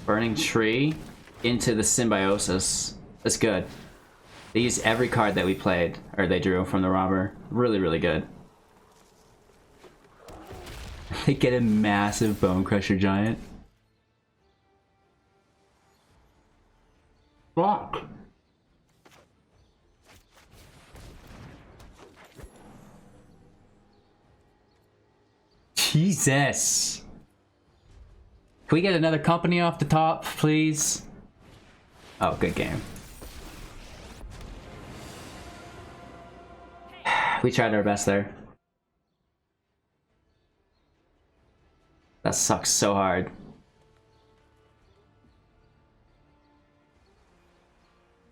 Burning Tree into the Symbiosis. That's good. They used every card that we played, or they drew from the robber. Really, really good. They get a massive Bonecrusher Giant. Fuck. Jesus. Can we get another company off the top, please? Oh, good game. We tried our best there. That sucks so hard.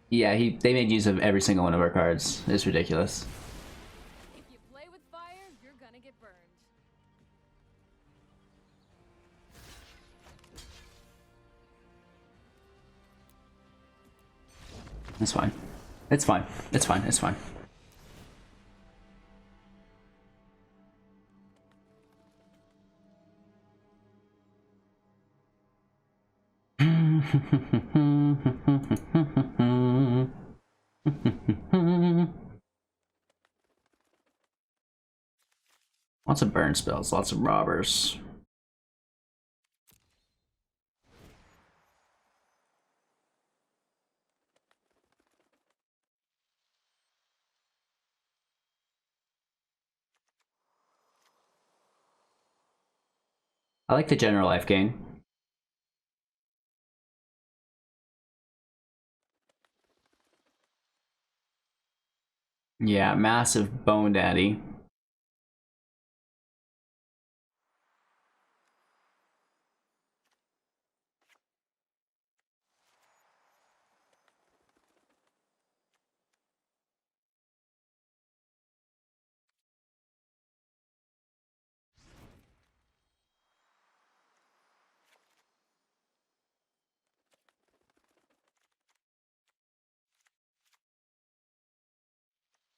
Yeah, they made use of every single one of our cards. It's ridiculous. If you play with fire, you're gonna get burned. It's fine. It's fine. It's fine. It's fine. Lots of burn spells, lots of robbers. I like the general life gain. Yeah, massive Bone Daddy.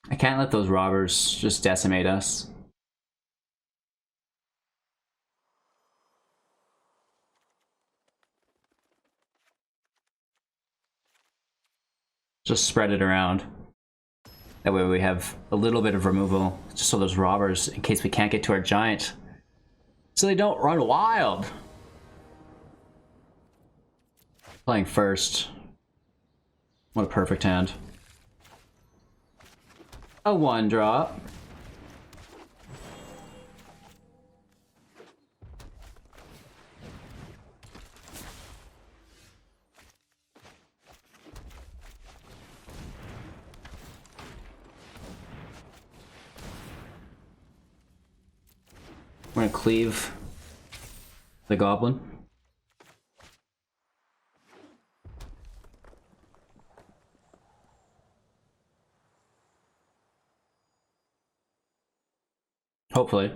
I can't let those robbers just decimate us. Just spread it around. That way we have a little bit of removal, just so those robbers, in case we can't get to our giant, so they don't run wild. Playing first. What a perfect hand. A 1-drop. We're gonna cleave the goblin. Hopefully.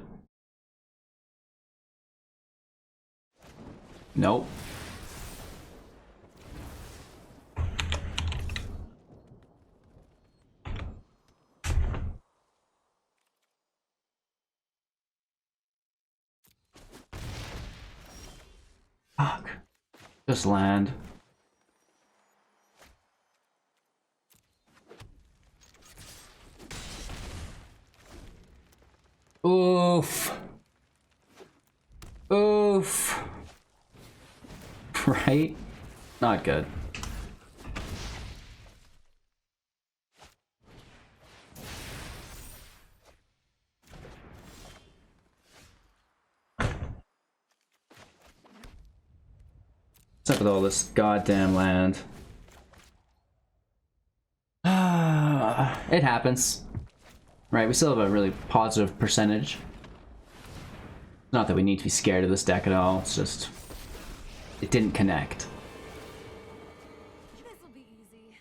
Nope. Fuck. Just land. Ooh. Oof. Oof. Right? Not good. What's up with all this goddamn land? It happens. Right, we still have a really positive percentage. Not that we need to be scared of this deck at all, it's just... it didn't connect. This'll be easy.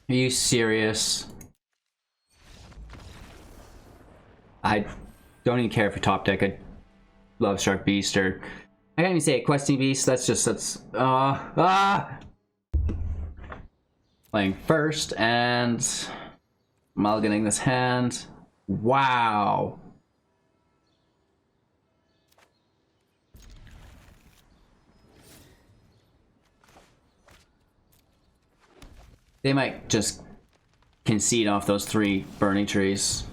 Are you serious? I don't even care for top deck. I love Shark Beast, or I can't even say a Questing Beast. That's playing first and mulliganing this hand. Wow. They might just concede off those 3 burning trees.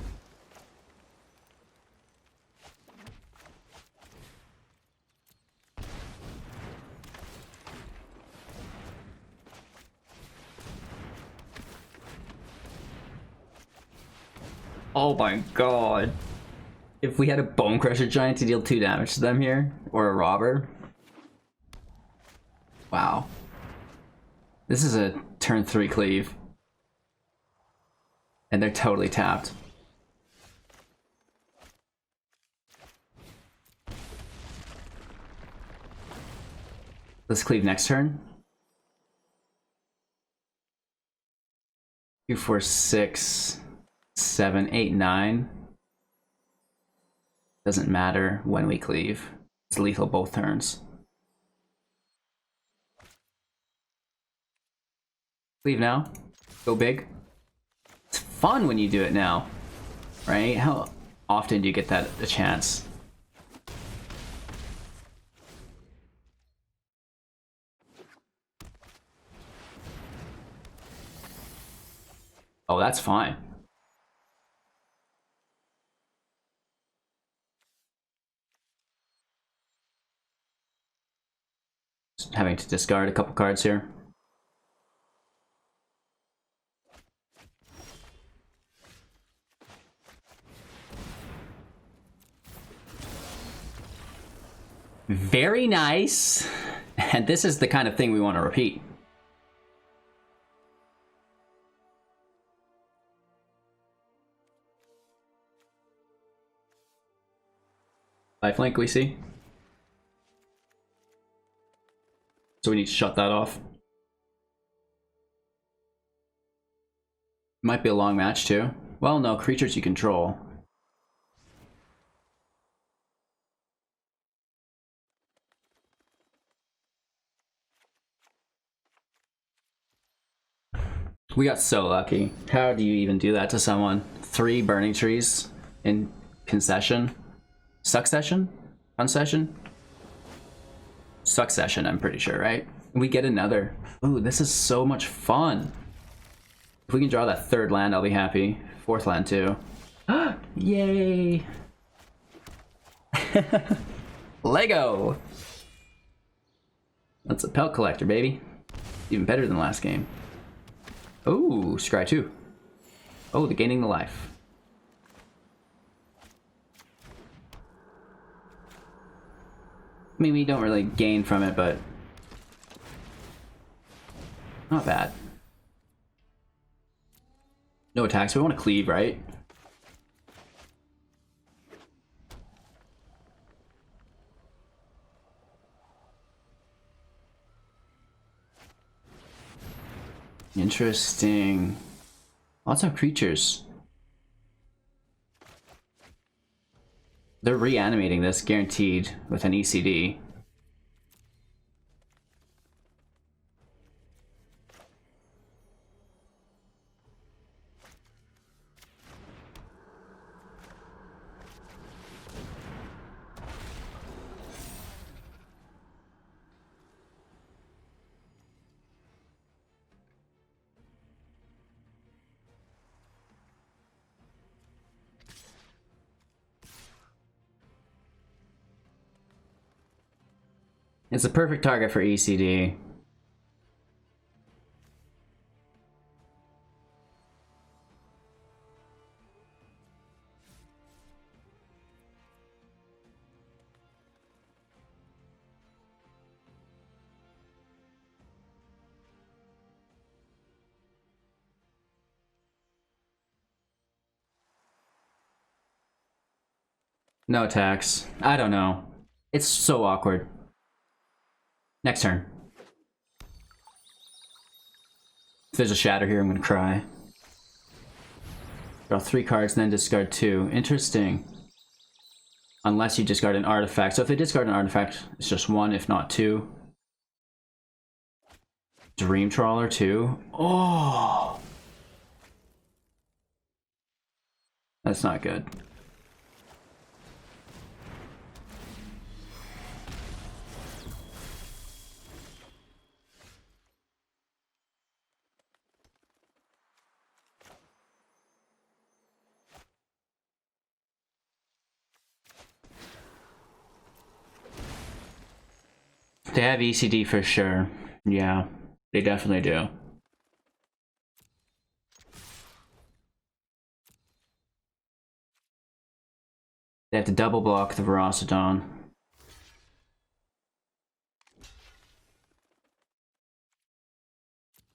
Oh my god. If we had a Bonecrusher Giant to deal 2 damage to them here, or a Robber. Wow. This is a turn 3 cleave. And they're totally tapped. Let's cleave next turn. 2, 4, 6, 7, 8, 9. Doesn't matter when we cleave. It's lethal both turns. Cleave now. Go big. It's fun when you do it now, right? How often do you get that a chance? Oh, that's fine. Just having to discard a couple cards here. Very nice. And this is the kind of thing we want to repeat. Lifelink we see. So we need to shut that off. Might be a long match too. Well, no, creatures you control. We got so lucky. How do you even do that to someone? 3 burning trees in concession? Succession? Concession? Succession, I'm pretty sure, right? We get another. Ooh, this is so much fun. If we can draw that 3rd land, I'll be happy. 4th land too. Yay! Lego! That's a Pelt Collector, baby. Even better than last game. Oh, scry 2. Oh, the gaining the life. I mean, we don't really gain from it, but not bad. No attacks. We want to cleave, right? Interesting. Lots of creatures. They're reanimating this, guaranteed, with an ECD. It's a perfect target for ECD. No attacks. I don't know. It's so awkward. Next turn. If there's a shatter here, I'm gonna cry. Draw 3 cards and then discard 2. Interesting. Unless you discard an artifact. So if they discard an artifact, it's just 1, if not 2. Dream Trawler 2. Oh! That's not good. They have ECD for sure. Yeah, they definitely do. They have to double block the Ferocidon.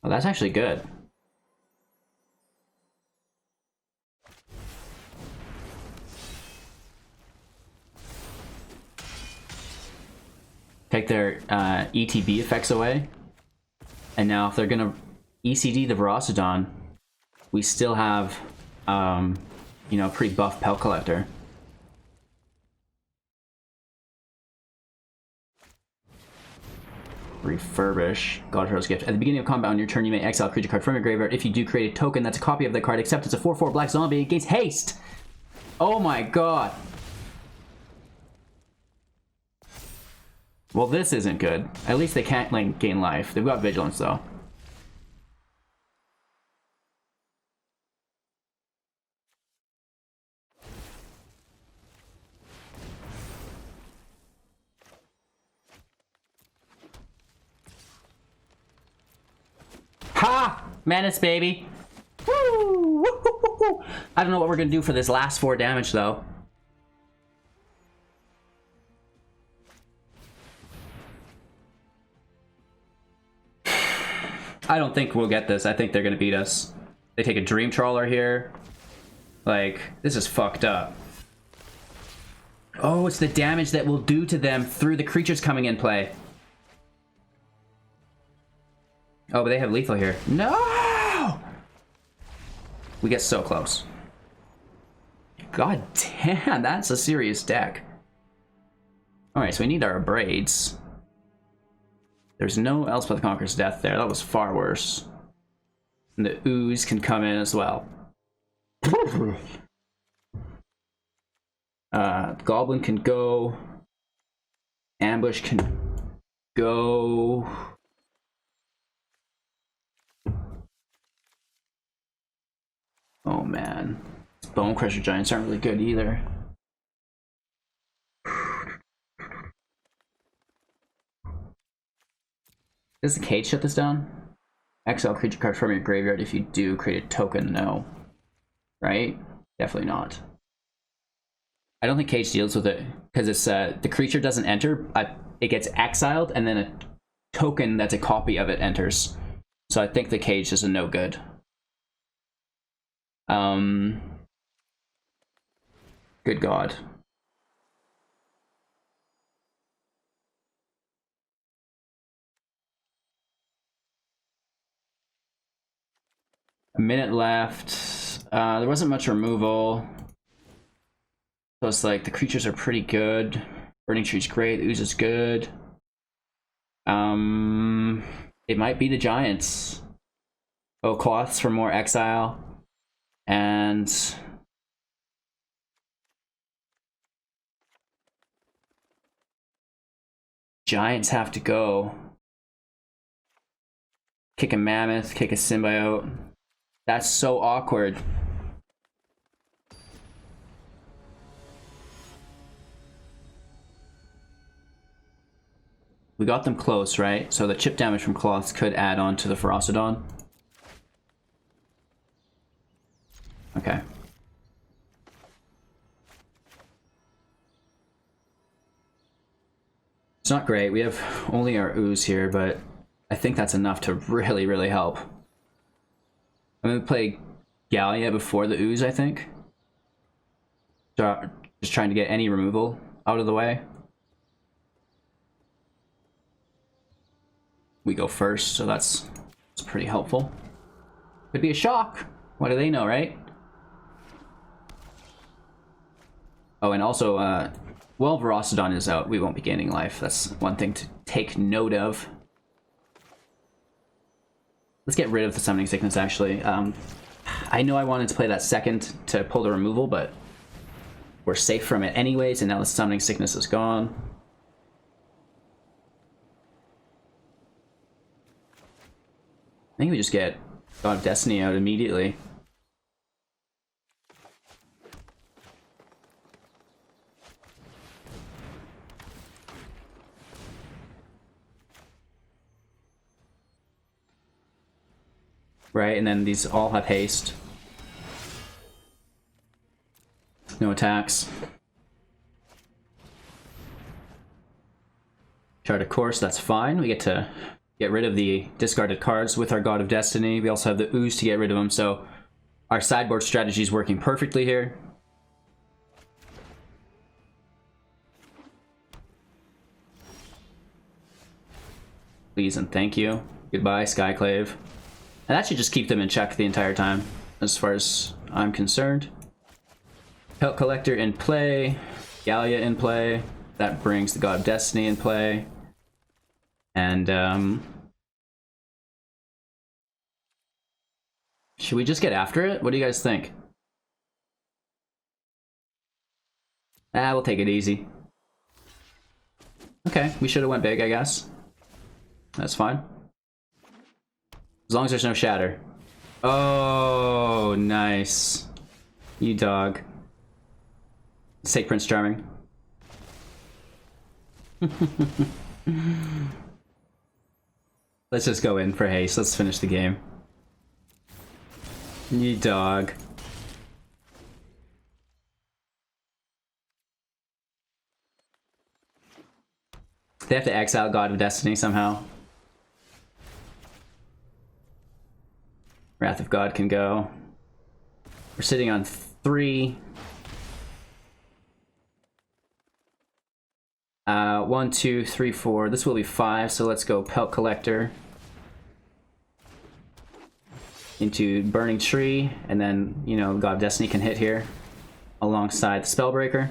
Oh, that's actually good. Take their ETB effects away. And now if they're gonna ECD the Ferocidon, we still have, you know, a pretty buff Pelt Collector. Refurbish. Godhero's Gift. At the beginning of combat on your turn, you may exile a creature card from your graveyard. If you do, create a token that's a copy of the card, except it's a 4/4 black zombie against haste! Oh my god! Well, this isn't good. At least they can't, like, gain life. They've got Vigilance, though. Ha! Menace, baby! Woo! Woo! I don't know what we're gonna do for this last 4 damage, though. I don't think we'll get this. I think they're gonna beat us. They take a Dream Trawler here. Like, this is fucked up. Oh, it's the damage that we'll do to them through the creatures coming in play. Oh, but they have lethal here. No! We get so close. God damn, that's a serious deck. Alright, so we need our Abrades. There's no Elspeth Conqueror's Death there. That was far worse. And the Ooze can come in as well. Goblin can go. Ambush can go. Oh man. Bonecrusher Giants aren't really good either. Does the cage shut this down? Exile creature card from your graveyard. If you do, create a token. No. Right? Definitely not. I don't think cage deals with it because it's the creature doesn't enter. It gets exiled, and then a token that's a copy of it enters. So I think the cage is a no good. Good God. A minute left. There wasn't much removal. So it's like the creatures are pretty good. Burning-Tree's great. Ooze is good. It might be the Giants. Oh, Cloths for more exile. And Giants have to go. Kick a Mammoth, kick a Symbiote. That's so awkward. We got them close, right? So the chip damage from cloths could add on to the Ferocidon. Okay. It's not great. We have only our ooze here, but I think that's enough to really, really help. I'm going to play Gallia before the ooze, I think. Just trying to get any removal out of the way. We go first, so that's pretty helpful. Could be a shock. What do they know, right? Oh, and also, well, Ferocidon is out. We won't be gaining life. That's one thing to take note of. Let's get rid of the Summoning Sickness, actually. I know I wanted to play that second to pull the removal, but we're safe from it anyways, and now the Summoning Sickness is gone. I think we just get God of Destiny out immediately. Right, and then these all have haste. No attacks. Chart a course, that's fine. We get to get rid of the discarded cards with our God of Destiny. We also have the ooze to get rid of them, so our sideboard strategy is working perfectly here. Please and thank you. Goodbye, Skyclave. And that should just keep them in check the entire time, as far as I'm concerned. Pelt Collector in play, Gallia in play. That brings the God of Destiny in play. And, should we just get after it? What do you guys think? We'll take it easy. Okay, we should have went big, I guess. That's fine. As long as there's no shatter. Oh, nice. You dog. Let's take Prince Charming. Let's just go in for haste. Let's finish the game. You dog. They have to exile God of Destiny somehow. Wrath of God can go. We're sitting on 3. 1, 2, 3, 4. This will be 5, so let's go Pelt Collector into Burning-Tree, and then, you know, God of Destiny can hit here alongside the Spellbreaker.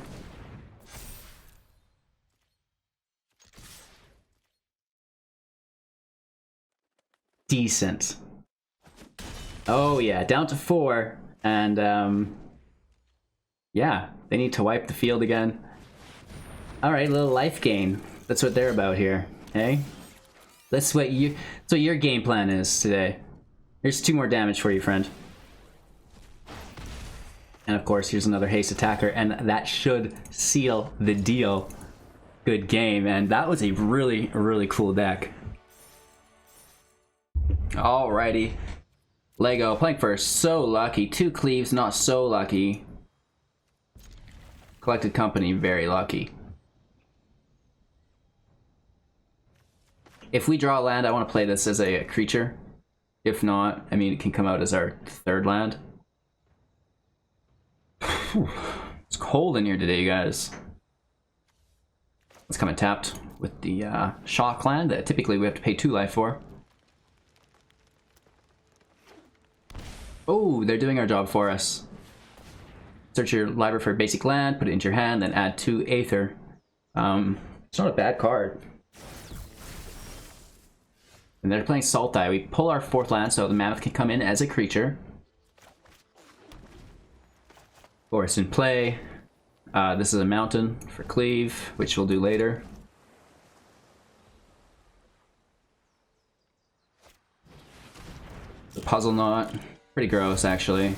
Decent. Oh yeah, down to 4, and yeah, they need to wipe the field again. Alright, a little life gain. That's what they're about here, hey? That's what your game plan is today. Here's 2 more damage for you, friend. And of course, here's another haste attacker, and that should seal the deal. Good game, and that was a really, really cool deck. Alrighty. Lego, playing first. So lucky. 2 cleaves, not so lucky. Collected company, very lucky. If we draw a land, I want to play this as a creature. If not, I mean, it can come out as our 3rd land. It's cold in here today, you guys. Let's come and tapped with the shock land that typically we have to pay 2 life for. Oh, they're doing our job for us. Search your library for a basic land, put it into your hand, then add 2 Aether. It's not a bad card. And they're playing Sultai. We pull our 4th land so the Mammoth can come in as a creature. Forest in play. This is a mountain for Cleave, which we'll do later. The Puzzle Knot. Pretty gross, actually.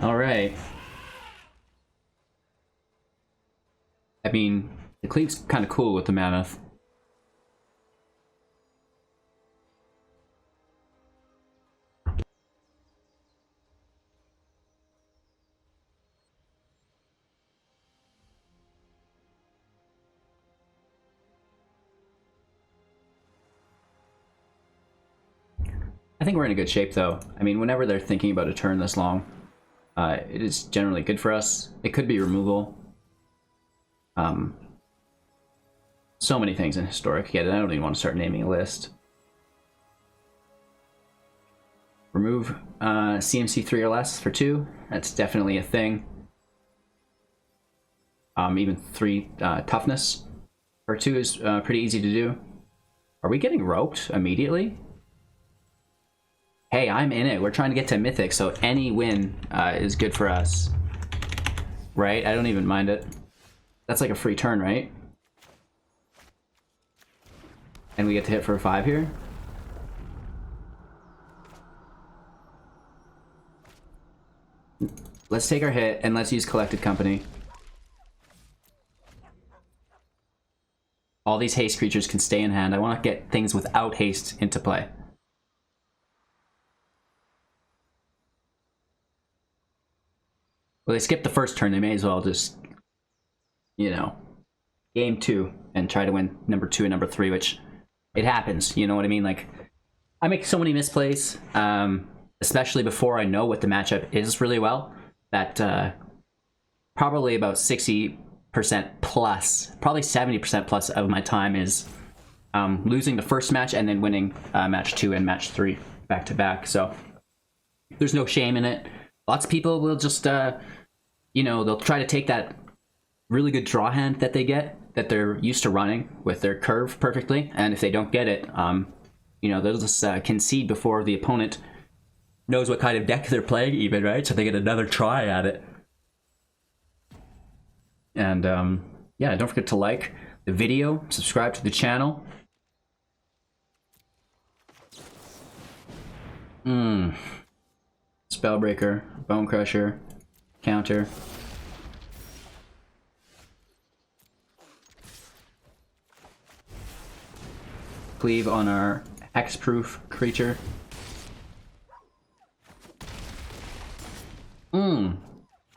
Alright. I mean, the cleave's kind of cool with the Mammoth. I think we're in a good shape, though. I mean, whenever they're thinking about a turn this long, it is generally good for us. It could be removal. So many things in Historic. Yeah, I don't even want to start naming a list. Remove CMC 3 or less for 2. That's definitely a thing. Even 3 toughness for 2 is pretty easy to do. Are we getting roped immediately? Hey, I'm in it. We're trying to get to Mythic, so any win is good for us. Right? I don't even mind it. That's like a free turn, right? And we get to hit for a 5 here? Let's take our hit, and let's use Collected Company. All these haste creatures can stay in hand. I want to get things without haste into play. Well, they skipped the first turn. They may as well just, you know, game 2 and try to win number 2 and number 3, which it happens. You know what I mean? Like, I make so many misplays, especially before I know what the matchup is really well, that probably about 60% plus, probably 70% plus of my time is losing the first match and then winning match 2 and match 3 back to back. So there's no shame in it. Lots of people will just, you know, they'll try to take that really good draw hand that they get, that they're used to running with their curve perfectly, and if they don't get it, you know, they'll just concede before the opponent knows what kind of deck they're playing even, right? So they get another try at it. And, yeah, don't forget to like the video, subscribe to the channel. Spellbreaker, Bonecrusher, counter. Cleave on our hexproof creature.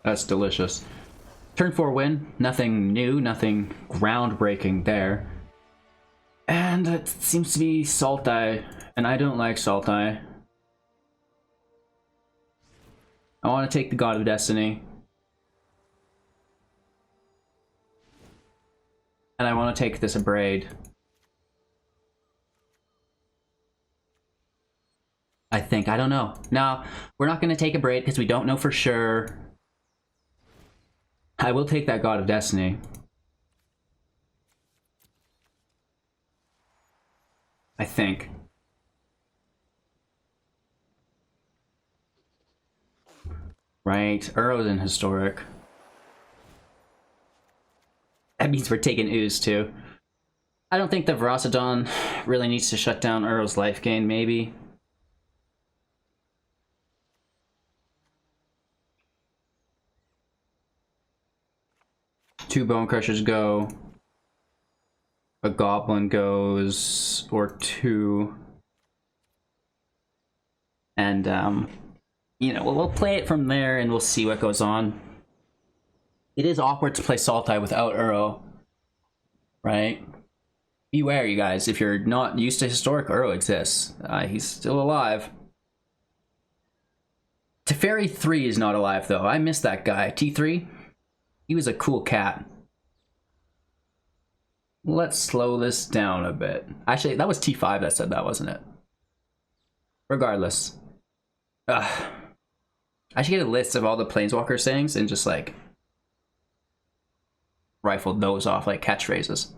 That's delicious. Turn 4 win, nothing new, nothing groundbreaking there. And it seems to be Sultai, and I don't like Sultai. I want to take the God of Destiny. And I want to take this Abrade. I think. I don't know. No, we're not going to take Abrade because we don't know for sure. I will take that God of Destiny. I think. Right, Urrow's in Historic. That means we're taking Ooze too. I don't think the Ferocidon really needs to shut down Urrow's life gain, maybe. Two Bonecrushers go. A Goblin goes, or 2. And, you know, we'll play it from there and we'll see what goes on. It is awkward to play Sultai without Urrow, right? Beware, you guys. If you're not used to Historic, Urrow exists. He's still alive. Teferi 3 is not alive, though. I miss that guy. T3, he was a cool cat. Let's slow this down a bit. Actually, that was T5 that said that, wasn't it? Regardless. I should get a list of all the Planeswalker sayings and just, like, rifle those off like catchphrases.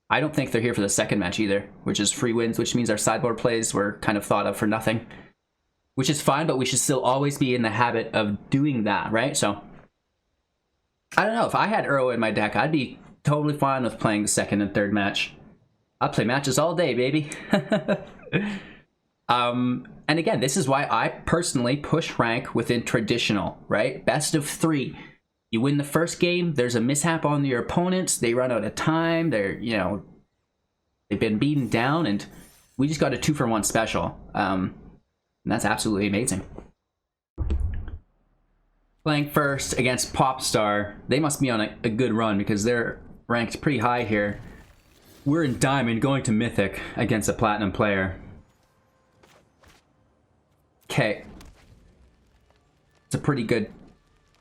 I don't think they're here for the second match either, which is free wins, which means our sideboard plays were kind of thought of for nothing. Which is fine, but we should still always be in the habit of doing that, right? So, I don't know. If I had Urrow in my deck, I'd be totally fine with playing the second and third match. I'd play matches all day, baby. And again, this is why I personally push rank within traditional, right? Best of 3 You win the first game, there's a mishap on your opponents, they run out of time, they're, you know, they've been beaten down, and we just got a 2-for-1 special. And that's absolutely amazing. Playing first against Popstar, they must be on a good run because they're ranked pretty high here. We're in Diamond going to Mythic against a Platinum player. Okay. It's a pretty good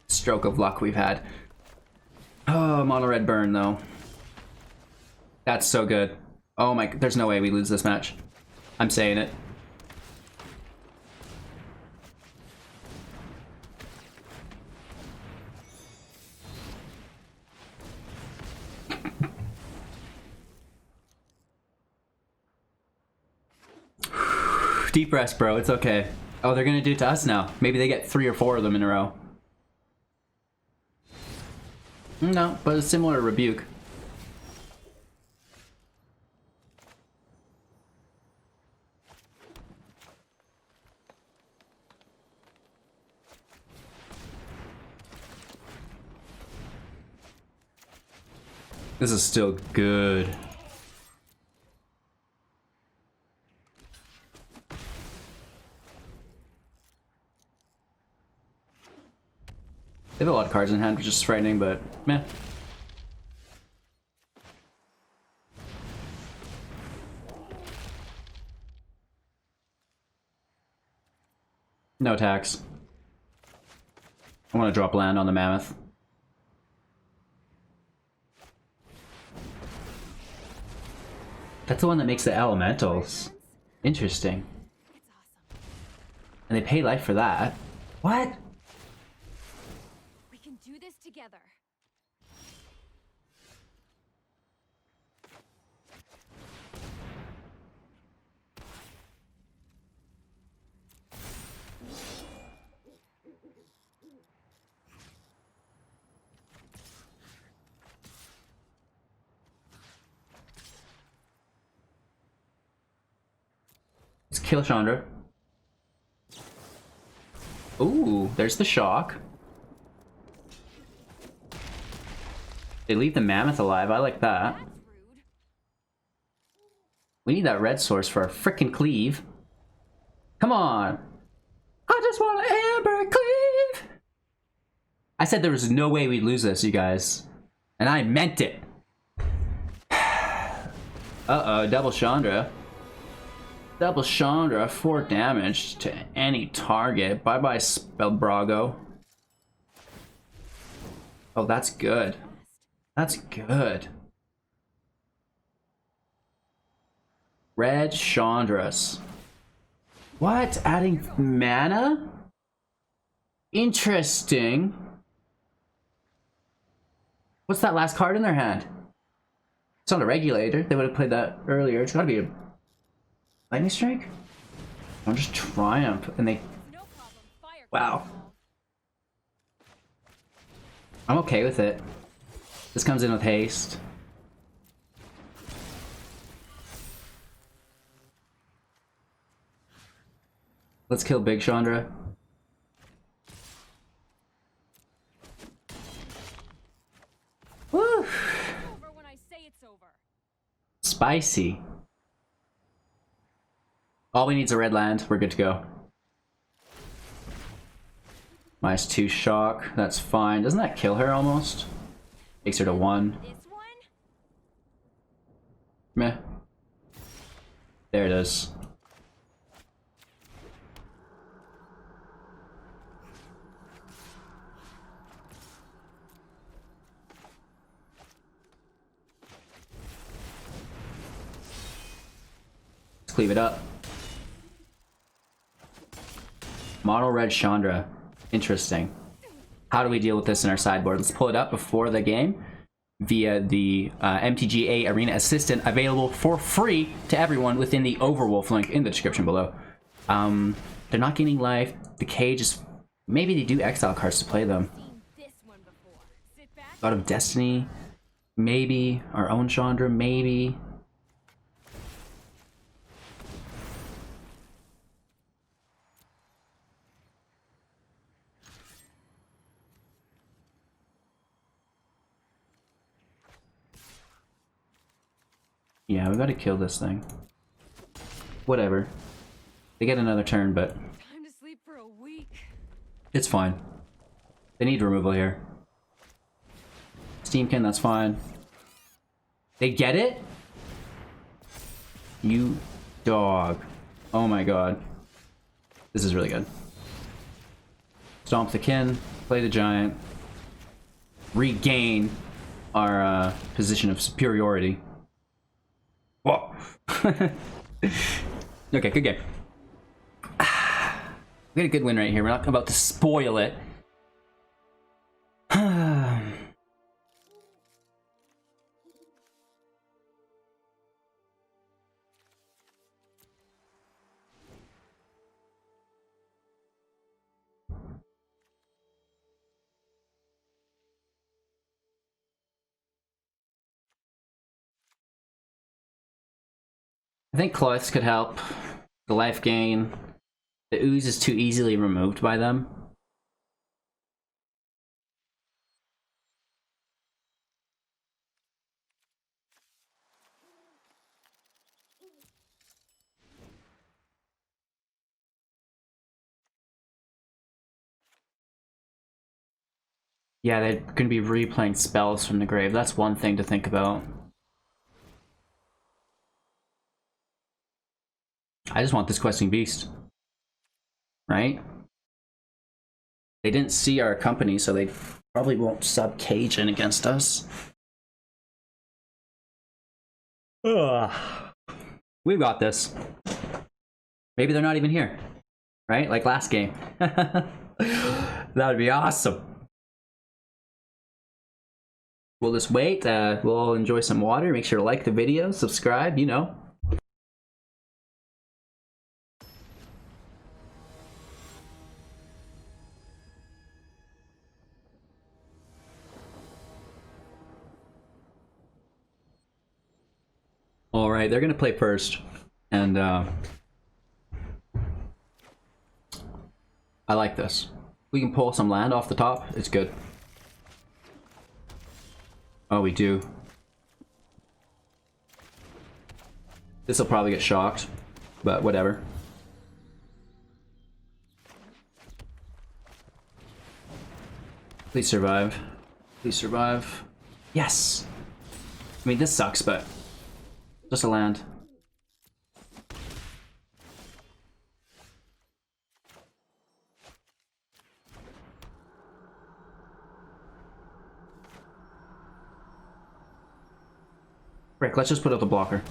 stroke of luck we've had. Oh, mono red burn though. That's so good. Oh my, there's no way we lose this match. I'm saying it. Deep rest, bro. It's okay. Oh, they're gonna do it to us now. Maybe they get 3 or 4 of them in a row. No, but a similar rebuke. This is still good. They have a lot of cards in hand, which is frightening, but meh. No tax. I want to drop land on the Mammoth. That's the one that makes the elementals. Interesting. And they pay life for that. What? We can do this together. Let's kill Chandra. Ooh, there's the shock. They leave the Mammoth alive. I like that. That's rude. We need that red source for our frickin' cleave. Come on. I just want an Embercleave. I said there was no way we'd lose this, you guys. And I meant it. Uh-oh, double Chandra. Double Chandra, 4 damage to any target. Bye-bye, Spellbreaker. Oh, that's good. That's good. Red Chandras. What? Adding mana? Interesting. What's that last card in their hand? It's not a regulator. They would have played that earlier. It's gotta be a Lightning Strike? I'm just Triumph, and they... No problem. Fire. Wow. I'm okay with it. This comes in with haste. Let's kill Big Chandra. Woo! Over when I say it's over. Spicy. All we need is a red land. We're good to go. -2 shock. That's fine. Doesn't that kill her almost? Takes her to 1. This one? Meh. There it is. Let's cleave it up. Mono red Chandra. Interesting. How do we deal with this in our sideboard? Let's pull it up before the game via the MTG Arena Assistant, available for free to everyone within the Overwolf link in the description below. They're not gaining life. The cage is... Maybe they do exile cards to play them. Seen this one before. Sit back. God of Destiny. Maybe. Our own Chandra. Maybe. Yeah, we gotta kill this thing. Whatever. They get another turn, but Time to sleep for a week. it's fine. They need removal here. Steamkin, that's fine. They get it? You dog. Oh my god. This is really good. Stomp the kin, play the giant, regain our position of superiority. Whoa. Okay, good game. We got a good win right here. We're not about to spoil it. I think cloths could help. The life gain. The ooze is too easily removed by them. Yeah, they're going to be replaying spells from the grave. That's one thing to think about. I just want this questing beast. Right? They didn't see our company, so they probably won't sub Cajun against us. Ugh. We've got this. Maybe they're not even here. Right? Like last game. That would be awesome. We'll just wait. We'll enjoy some water. Make sure to like the video, subscribe, you know. All right, they're gonna play first, and I like this. We can pull some land off the top. It's good. Oh, we do. This will probably get shocked, but whatever. Please survive. Please survive. Yes! I mean, this sucks, but just a land. Rick, let's just put out the blocker.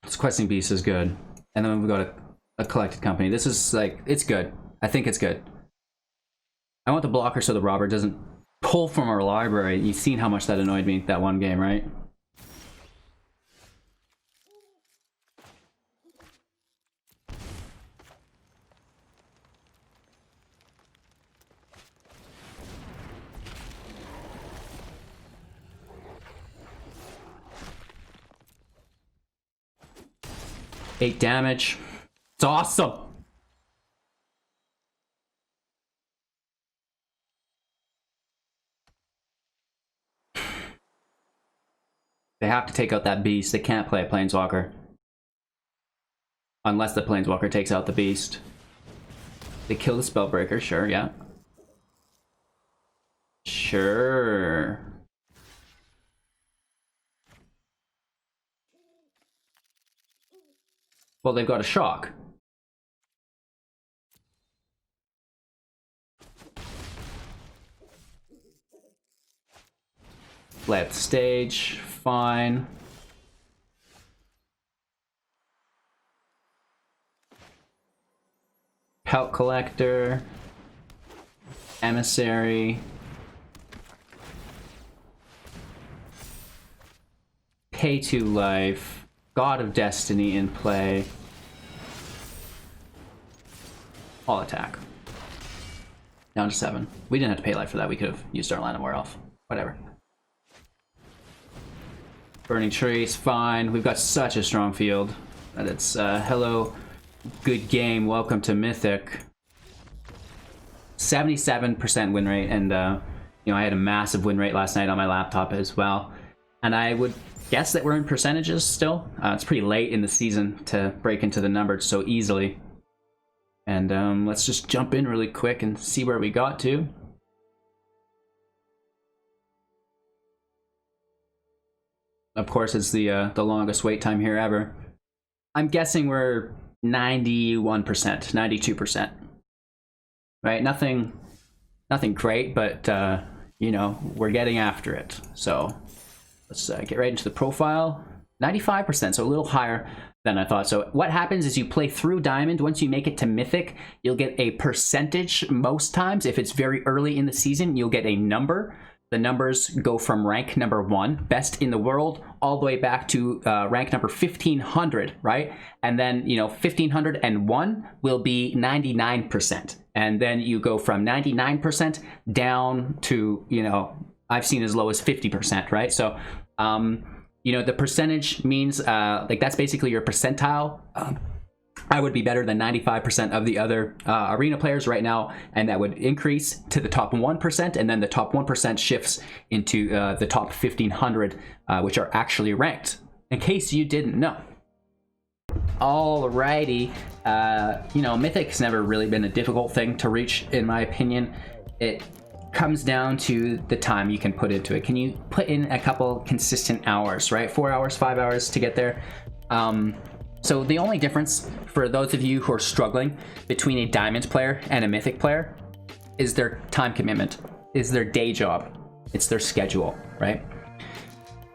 This questing beast is good. And then we've got a collected company. This is like, it's good. I think it's good. I want the blocker so the robber doesn't pull from our library. You've seen how much that annoyed me that one game, right? Eight damage. It's awesome. They have to take out that beast. They can't play a planeswalker. Unless the planeswalker takes out the beast. They kill the spellbreaker, sure, yeah. Sure. Well, they've got a shock. Left stage, fine. Pelt Collector. Emissary. Pay 2 life. God of Destiny in play. All attack. Down to 7. We didn't have to pay life for that. We could have used our Llanowar Elf. Whatever. Burning Tree is fine. We've got such a strong field that it's hello Good game. Welcome to Mythic. 77% win rate, and you know, I had a massive win rate last night on my laptop as well. And I would guess that we're in percentages still. It's pretty late in the season to break into the numbers so easily. And let's just jump in really quick and see where we got to. Of course, it's the longest wait time here ever. I'm guessing we're 91%, 92%. Right? Nothing great, but you know, we're getting after it. So let's get right into the profile. 95%, so a little higher than I thought. So what happens is you play through Diamond. Once you make it to Mythic, you'll get a percentage most times. If it's very early in the season, you'll get a number. The numbers go from rank number 1, best in the world, all the way back to rank number 1500, right? And then, you know, 1501 will be 99%. And then you go from 99% down to, you know, I've seen as low as 50%, right? So, you know, the percentage means, like, that's basically your percentile. I would be better than 95% of the other arena players right now, and that would increase to the top 1%, and then the top 1% shifts into the top 1500, which are actually ranked, in case you didn't know. Alrighty, you know, Mythic's never really been a difficult thing to reach, in my opinion. It comes down to the time you can put into it. Can you put in a couple consistent hours, right? 4 hours, 5 hours to get there? So the only difference for those of you who are struggling between a Diamond player and a Mythic player is their time commitment, is their day job, it's their schedule, right?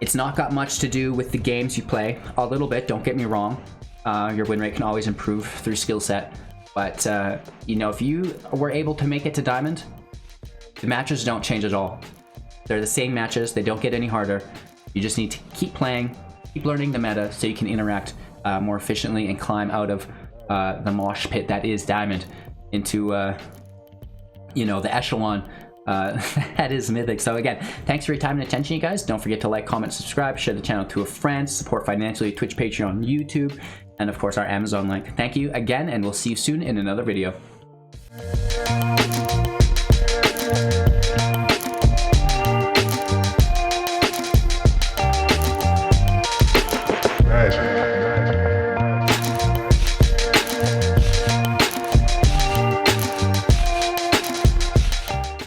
It's not got much to do with the games you play. A little bit, don't get me wrong. Your win rate can always improve through skill set. But, you know, if you were able to make it to Diamond, the matches don't change at all. They're the same matches, they don't get any harder. You just need to keep playing, keep learning the meta so you can interact more efficiently and climb out of the mosh pit that is Diamond into, you know, the echelon that is Mythic. So again, thanks for your time and attention, you guys. Don't forget to like, comment, subscribe, share the channel to a friend, support financially, Twitch, Patreon, YouTube, and of course our Amazon link. Thank you again, and we'll see you soon in another video.